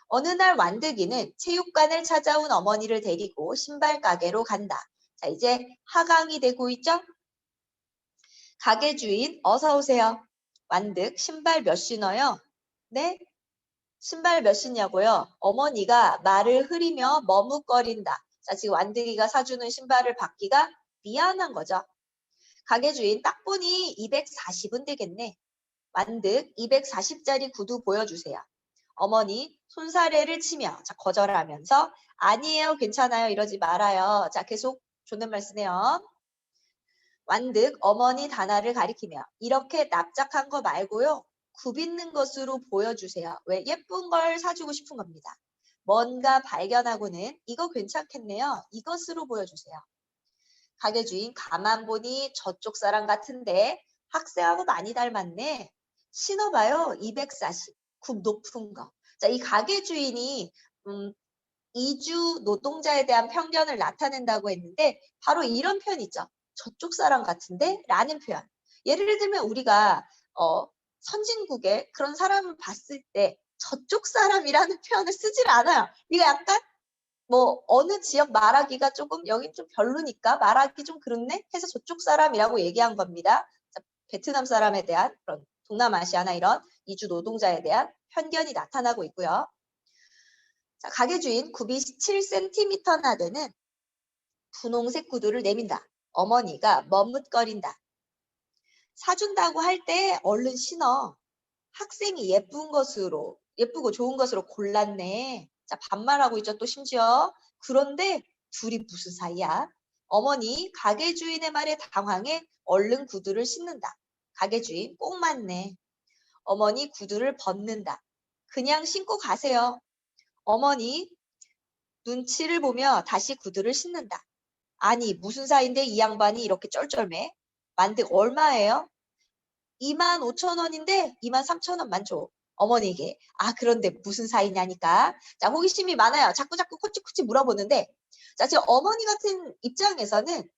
어느 날 완득이는 체육관을 찾아온 어머니를 데리고 신발 가게로 간다. 자, 이제 하강이 되고 있죠? 가게 주인 어서 오세요. 완득 신발 몇 신어요? 네? 신발 몇 신냐고요? 어머니가 말을 흐리며 머뭇거린다. 자, 지금 완득이가 사주는 신발을 받기가 미안한 거죠. 가게 주인 딱 보니 240은 되겠네. 완득 240짜리 구두 보여주세요. 어머니 손사래를 치며 자, 거절하면서 아니에요, 괜찮아요, 이러지 말아요. 자, 계속 존댓말 쓰네요. 완득 어머니 단아를 가리키며 이렇게 납작한 거 말고요. 굽있는 것으로 보여주세요. 왜? 예쁜 걸 사주고 싶은 겁니다. 뭔가 발견하고는 이거 괜찮겠네요. 이것으로 보여주세요. 가게 주인 가만 보니 저쪽 사람 같은데 학생하고 많이 닮았네. 신어봐요. 240. 굽 높은 거. 자, 이 가게 주인이 이주 노동자에 대한 편견을 나타낸다고 했는데 바로 이런 표현이죠. 저쪽 사람 같은데? 라는 표현. 예를 들면 우리가 선진국에 그런 사람을 봤을 때 저쪽 사람이라는 표현을 쓰질 않아요. 이거 약간 뭐 어느 지역 말하기가 조금 여긴 좀 별로니까 말하기 좀 그렇네 해서 저쪽 사람이라고 얘기한 겁니다. 자, 베트남 사람에 대한 그런 동남아시아나 이런 이주 노동자에 대한 편견이 나타나고 있고요. 자, 가게 주인 굽이 7cm나 되는 분홍색 구두를 내민다. 어머니가 머뭇거린다. 사준다고 할 때 얼른 신어. 학생이 예쁘고 좋은 것으로 골랐네. 자, 반말하고 있죠, 또 심지어. 그런데 둘이 무슨 사이야? 어머니 가게 주인의 말에 당황해 얼른 구두를 신는다. 가게 주인 꼭 맞네. 어머니 구두를 벗는다. 그냥 신고 가세요. 어머니 눈치를 보며 다시 구두를 신는다. 아니 무슨 사이인데 이 양반이 이렇게 쩔쩔매? 만득 얼마예요? 25,000원인데 23,000원만 줘. 어머니에게. 아, 그런데 무슨 사이냐니까. 자, 호기심이 많아요. 자꾸 코치코치 물어보는데, 자, 지금 어머니 같은 입장에서는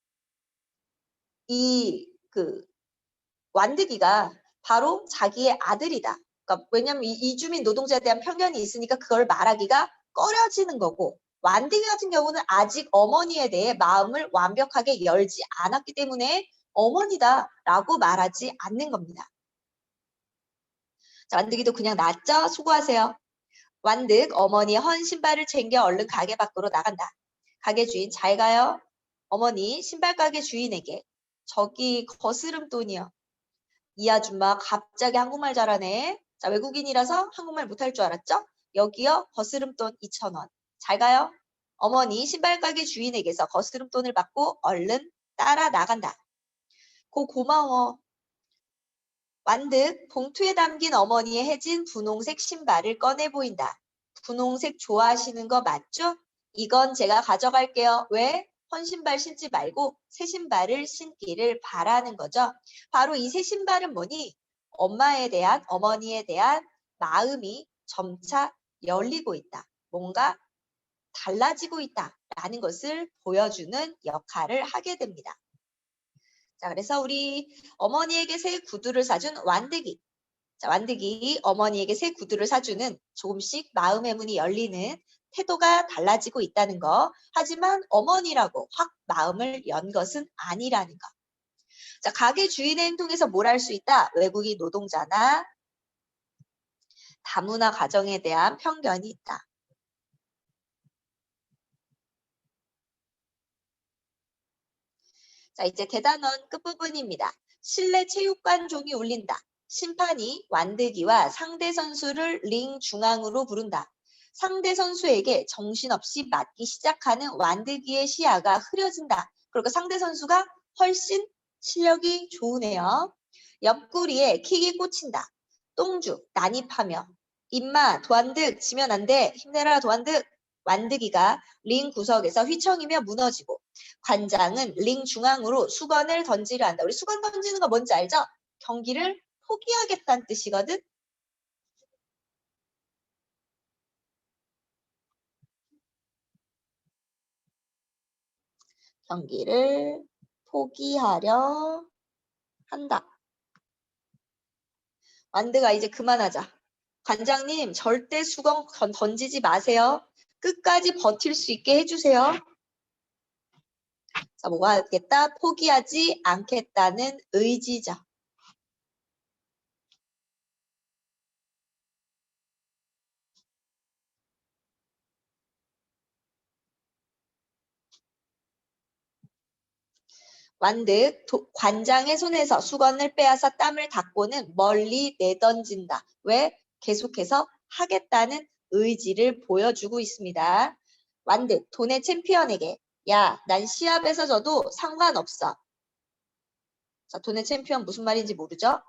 완득이가 바로 자기의 아들이다. 그러니까 왜냐면 이주민 노동자에 대한 편견이 있으니까 그걸 말하기가 꺼려지는 거고, 완득이 같은 경우는 아직 어머니에 대해 마음을 완벽하게 열지 않았기 때문에 어머니다라고 말하지 않는 겁니다. 자, 완득이도 그냥 낫죠? 수고하세요. 완득, 어머니의 헌 신발을 챙겨 얼른 가게 밖으로 나간다. 가게 주인, 잘 가요. 어머니, 신발 가게 주인에게, 저기 거스름돈이요. 이 아줌마 갑자기 한국말 잘하네. 자, 외국인이라서 한국말 못할 줄 알았죠? 여기요, 거스름돈 2,000원. 잘 가요. 어머니, 신발 가게 주인에게서 거스름돈을 받고 얼른 따라 나간다. 고마워. 완득, 봉투에 담긴 어머니의 해진 분홍색 신발을 꺼내 보인다. 분홍색 좋아하시는 거 맞죠? 이건 제가 가져갈게요. 왜? 헌 신발 신지 말고 새 신발을 신기를 바라는 거죠. 바로 이 새 신발은 뭐니? 엄마에 대한, 어머니에 대한 마음이 점차 열리고 있다. 뭔가 달라지고 있다라는 것을 보여주는 역할을 하게 됩니다. 자, 그래서 우리 어머니에게 새 구두를 사준 완득이. 자, 완득이 어머니에게 새 구두를 사주는 조금씩 마음의 문이 열리는 태도가 달라지고 있다는 거. 하지만 어머니라고 확 마음을 연 것은 아니라는 거. 자, 가게 주인의 행동에서 뭘 알 수 있다? 외국인 노동자나 다문화 가정에 대한 편견이 있다. 자, 이제 대단원 끝부분입니다. 실내 체육관 종이 울린다. 심판이 완득이와 상대 선수를 링 중앙으로 부른다. 상대 선수에게 정신없이 맞기 시작하는 완득이의 시야가 흐려진다. 그리고 상대 선수가 훨씬 실력이 좋으네요. 옆구리에 킥이 꽂힌다. 똥주 난입하며 임마 도안득 지면 안 돼. 힘내라 도안득. 완득이가 링 구석에서 휘청이며 무너지고 관장은 링 중앙으로 수건을 던지려 한다. 우리 수건 던지는 거 뭔지 알죠? 경기를 포기하겠다는 뜻이거든. 경기를 포기하려 한다. 완드가 이제 그만하자. 관장님 절대 수건 던지지 마세요. 끝까지 버틸 수 있게 해주세요. 자, 뭐가 하겠다? 포기하지 않겠다는 의지죠. 완득 관장의 손에서 수건을 빼앗아 땀을 닦고는 멀리 내던진다. 왜? 계속해서 하겠다는 의지를 보여주고 있습니다. 완득 돈의 챔피언에게 야, 난 시합에서 져도 상관없어. 자, 돈의 챔피언 무슨 말인지 모르죠?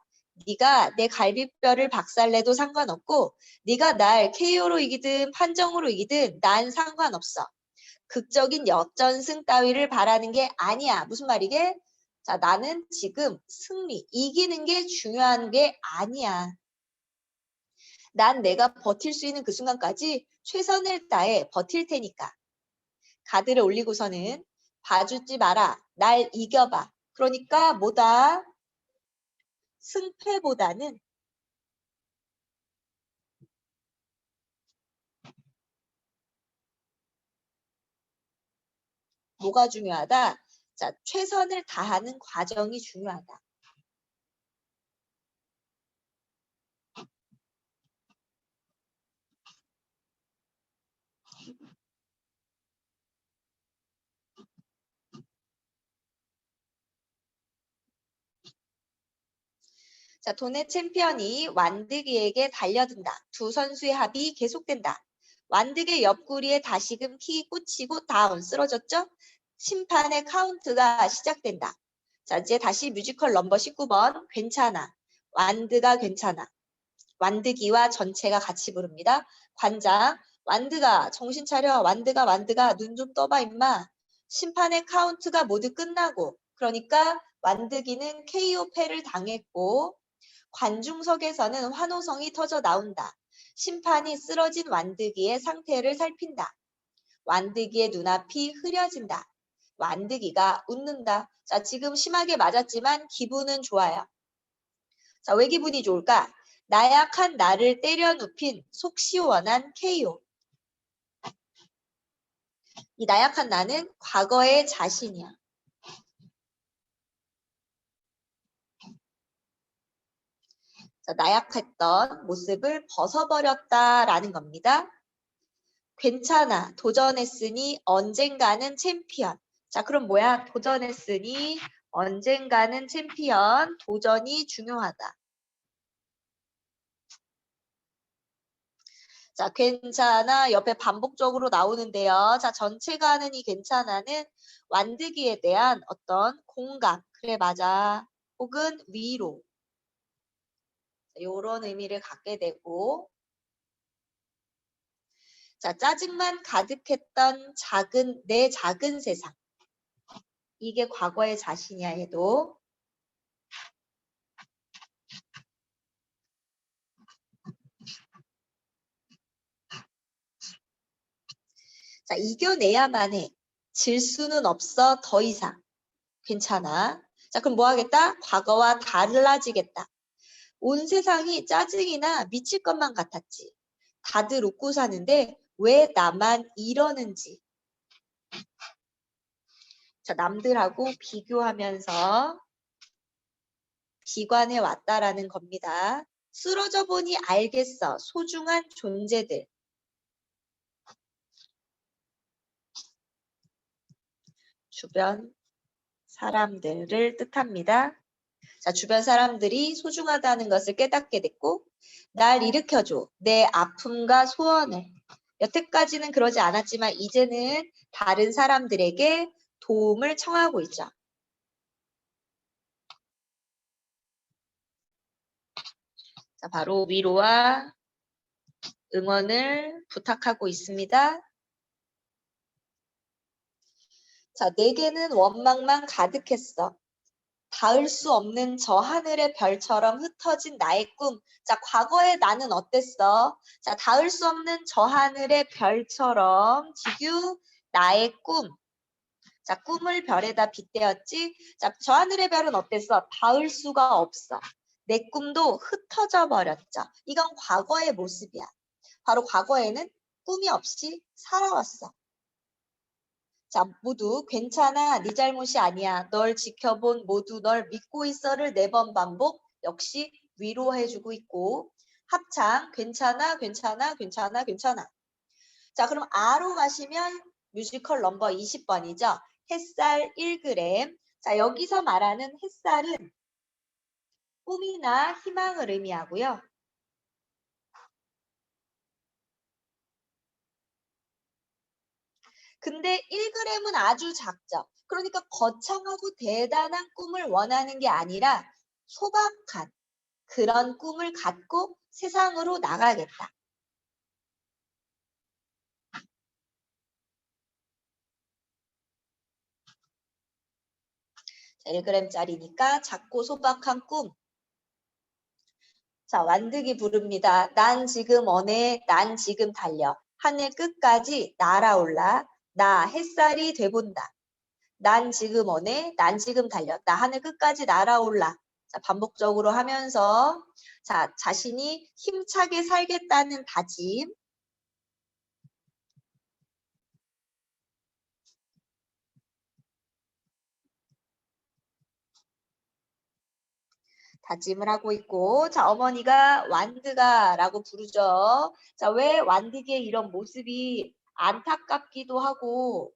네가 내 갈비뼈를 박살내도 상관없고 네가 날 KO로 이기든 판정으로 이기든 난 상관없어. 극적인 역전승 따위를 바라는 게 아니야. 무슨 말이게? 자, 나는 지금 승리, 이기는 게 중요한 게 아니야. 난 내가 버틸 수 있는 그 순간까지 최선을 다해 버틸 테니까. 가드를 올리고서는 봐주지 마라. 날 이겨봐. 그러니까 뭐다? 승패보다는 뭐가 중요하다? 자, 최선을 다하는 과정이 중요하다. 자, 돈의 챔피언이 완득이에게 달려든다. 두 선수의 합이 계속된다. 완득의 옆구리에 다시금 킥이 꽂히고 다운 쓰러졌죠? 심판의 카운트가 시작된다. 자, 이제 다시 뮤지컬 넘버 19번 괜찮아. 완드가 괜찮아. 완드기와 전체가 같이 부릅니다. 관장, 완드가 정신 차려. 완드가 눈 좀 떠봐 임마. 심판의 카운트가 모두 끝나고 그러니까 완드기는 KO 패를 당했고 관중석에서는 환호성이 터져 나온다. 심판이 쓰러진 완득이의 상태를 살핀다. 완득이의 눈앞이 흐려진다. 완득이가 웃는다. 자, 지금 심하게 맞았지만 기분은 좋아요. 자, 왜 기분이 좋을까? 나약한 나를 때려 눕힌 속 시원한 KO. 이 나약한 나는 과거의 자신이야. 자, 나약했던 모습을 벗어버렸다라는 겁니다. 괜찮아. 도전했으니 언젠가는 챔피언. 자, 그럼 뭐야? 도전했으니 언젠가는 챔피언. 도전이 중요하다. 자, 괜찮아. 옆에 반복적으로 나오는데요. 자, 전체가 하는 이 괜찮아는 완득이에 대한 어떤 공감. 그래, 맞아. 혹은 위로. 이런 의미를 갖게 되고. 자, 짜증만 가득했던 내 작은 세상. 이게 과거의 자신이야 해도. 자, 이겨내야만 해. 질 수는 없어 더 이상. 괜찮아. 자, 그럼 뭐 하겠다? 과거와 달라지겠다. 온 세상이 짜증이나 미칠 것만 같았지. 다들 웃고 사는데 왜 나만 이러는지. 자, 남들하고 비교하면서 비관해 왔다라는 겁니다. 쓰러져 보니 알겠어. 소중한 존재들. 주변 사람들을 뜻합니다. 자, 주변 사람들이 소중하다는 것을 깨닫게 됐고, 날 일으켜줘. 내 아픔과 소원을. 여태까지는 그러지 않았지만 이제는 다른 사람들에게 도움을 청하고 있죠. 자, 바로 위로와 응원을 부탁하고 있습니다. 자, 내게는 원망만 가득했어. 닿을 수 없는 저 하늘의 별처럼 흩어진 나의 꿈. 자, 과거의 나는 어땠어? 자, 닿을 수 없는 저 하늘의 별처럼 지규 나의 꿈. 자, 꿈을 별에다 빗대었지. 자, 저 하늘의 별은 어땠어? 닿을 수가 없어. 내 꿈도 흩어져 버렸죠. 이건 과거의 모습이야. 바로 과거에는 꿈이 없이 살아왔어. 자, 모두 괜찮아. 네 잘못이 아니야. 널 지켜본 모두 널 믿고 있어를 4번 반복. 역시 위로해주고 있고. 합창 괜찮아, 괜찮아, 괜찮아, 괜찮아. 자, 그럼 A로 가시면 뮤지컬 넘버 20번이죠. 햇살 1g. 자, 여기서 말하는 햇살은 꿈이나 희망을 의미하고요. 근데 1g은 아주 작죠. 그러니까 거창하고 대단한 꿈을 원하는 게 아니라 소박한 그런 꿈을 갖고 세상으로 나가겠다. 자, 1g짜리니까 작고 소박한 꿈. 자, 완득이 부릅니다. 난 지금 원해, 난 지금 달려. 하늘 끝까지 날아올라. 나 햇살이 돼본다. 난 지금 원해, 난 지금 달려. 나 하늘 끝까지 날아올라. 자, 반복적으로 하면서 자, 자신이 힘차게 살겠다는 다짐. 다짐을 하고 있고, 자, 어머니가 완드가라고 부르죠. 자, 왜 완드기의 이런 모습이 안타깝기도 하고,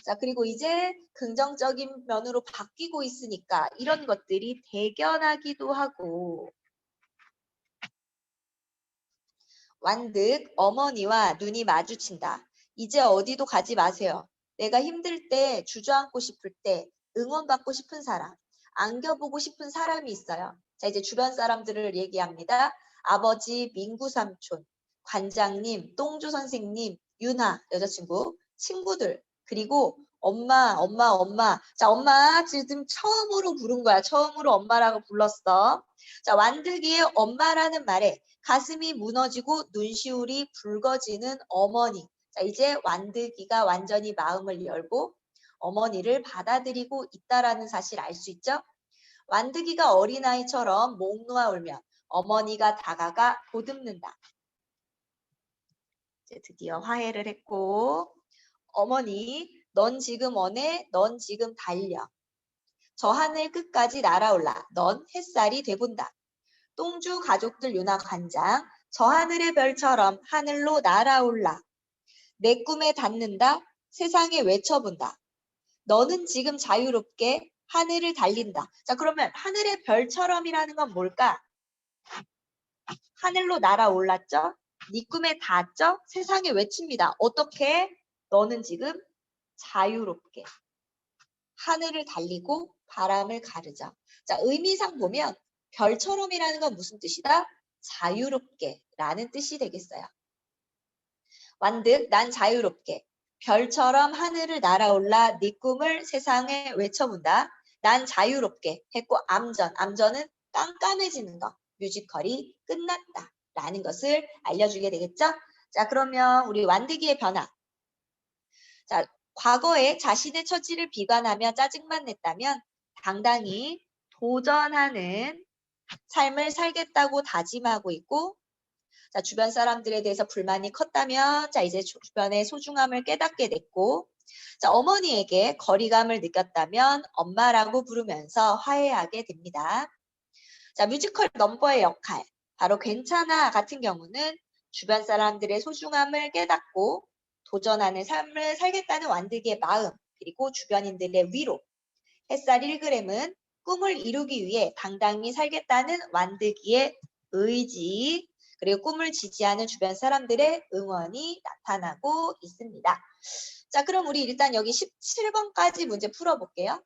자, 그리고 이제 긍정적인 면으로 바뀌고 있으니까 이런 것들이 대견하기도 하고, 완득 어머니와 눈이 마주친다. 이제 어디도 가지 마세요. 내가 힘들 때, 주저앉고 싶을 때, 응원받고 싶은 사람, 안겨보고 싶은 사람이 있어요. 자, 이제 주변 사람들을 얘기합니다. 아버지, 민구 삼촌, 관장님, 똥주 선생님, 유나, 여자친구, 친구들, 그리고 엄마, 엄마, 엄마. 자, 엄마 지금 처음으로 부른 거야. 처음으로 엄마라고 불렀어. 자, 완득이의 엄마라는 말에 가슴이 무너지고 눈시울이 붉어지는 어머니. 자, 이제 완득이가 완전히 마음을 열고 어머니를 받아들이고 있다라는 사실 알 수 있죠? 완득이가 어린아이처럼 목 놓아 울면 어머니가 다가가 보듬는다. 이제 드디어 화해를 했고 어머니, 넌 지금 원해? 넌 지금 달려. 저 하늘 끝까지 날아올라. 넌 햇살이 돼본다. 똥주 가족들 윤화 관장, 저 하늘의 별처럼 하늘로 날아올라. 내 꿈에 닿는다. 세상에 외쳐본다. 너는 지금 자유롭게 하늘을 달린다. 자, 그러면 하늘의 별처럼이라는 건 뭘까? 하늘로 날아올랐죠? 네 꿈에 닿았죠? 세상에 외칩니다. 어떻게? 너는 지금 자유롭게 하늘을 달리고 바람을 가르자. 자, 의미상 보면 별처럼이라는 건 무슨 뜻이다? 자유롭게 라는 뜻이 되겠어요. 완득, 난 자유롭게 별처럼 하늘을 날아올라 네 꿈을 세상에 외쳐본다. 난 자유롭게 했고 암전은 깜깜해지는 것. 뮤지컬이 끝났다 라는 것을 알려주게 되겠죠? 자, 그러면 우리 완득이의 변화. 자, 과거에 자신의 처지를 비관하며 짜증만 냈다면 당당히 도전하는 삶을 살겠다고 다짐하고 있고, 자, 주변 사람들에 대해서 불만이 컸다면, 자, 이제 주변의 소중함을 깨닫게 됐고, 자, 어머니에게 거리감을 느꼈다면 엄마라고 부르면서 화해하게 됩니다. 자, 뮤지컬 넘버의 역할, 바로 괜찮아 같은 경우는 주변 사람들의 소중함을 깨닫고 도전하는 삶을 살겠다는 완득이의 마음, 그리고 주변인들의 위로. 햇살 1g은 꿈을 이루기 위해 당당히 살겠다는 완득이의 의지, 그리고 꿈을 지지하는 주변 사람들의 응원이 나타나고 있습니다. 자, 그럼 우리 일단 여기 17번까지 문제 풀어볼게요.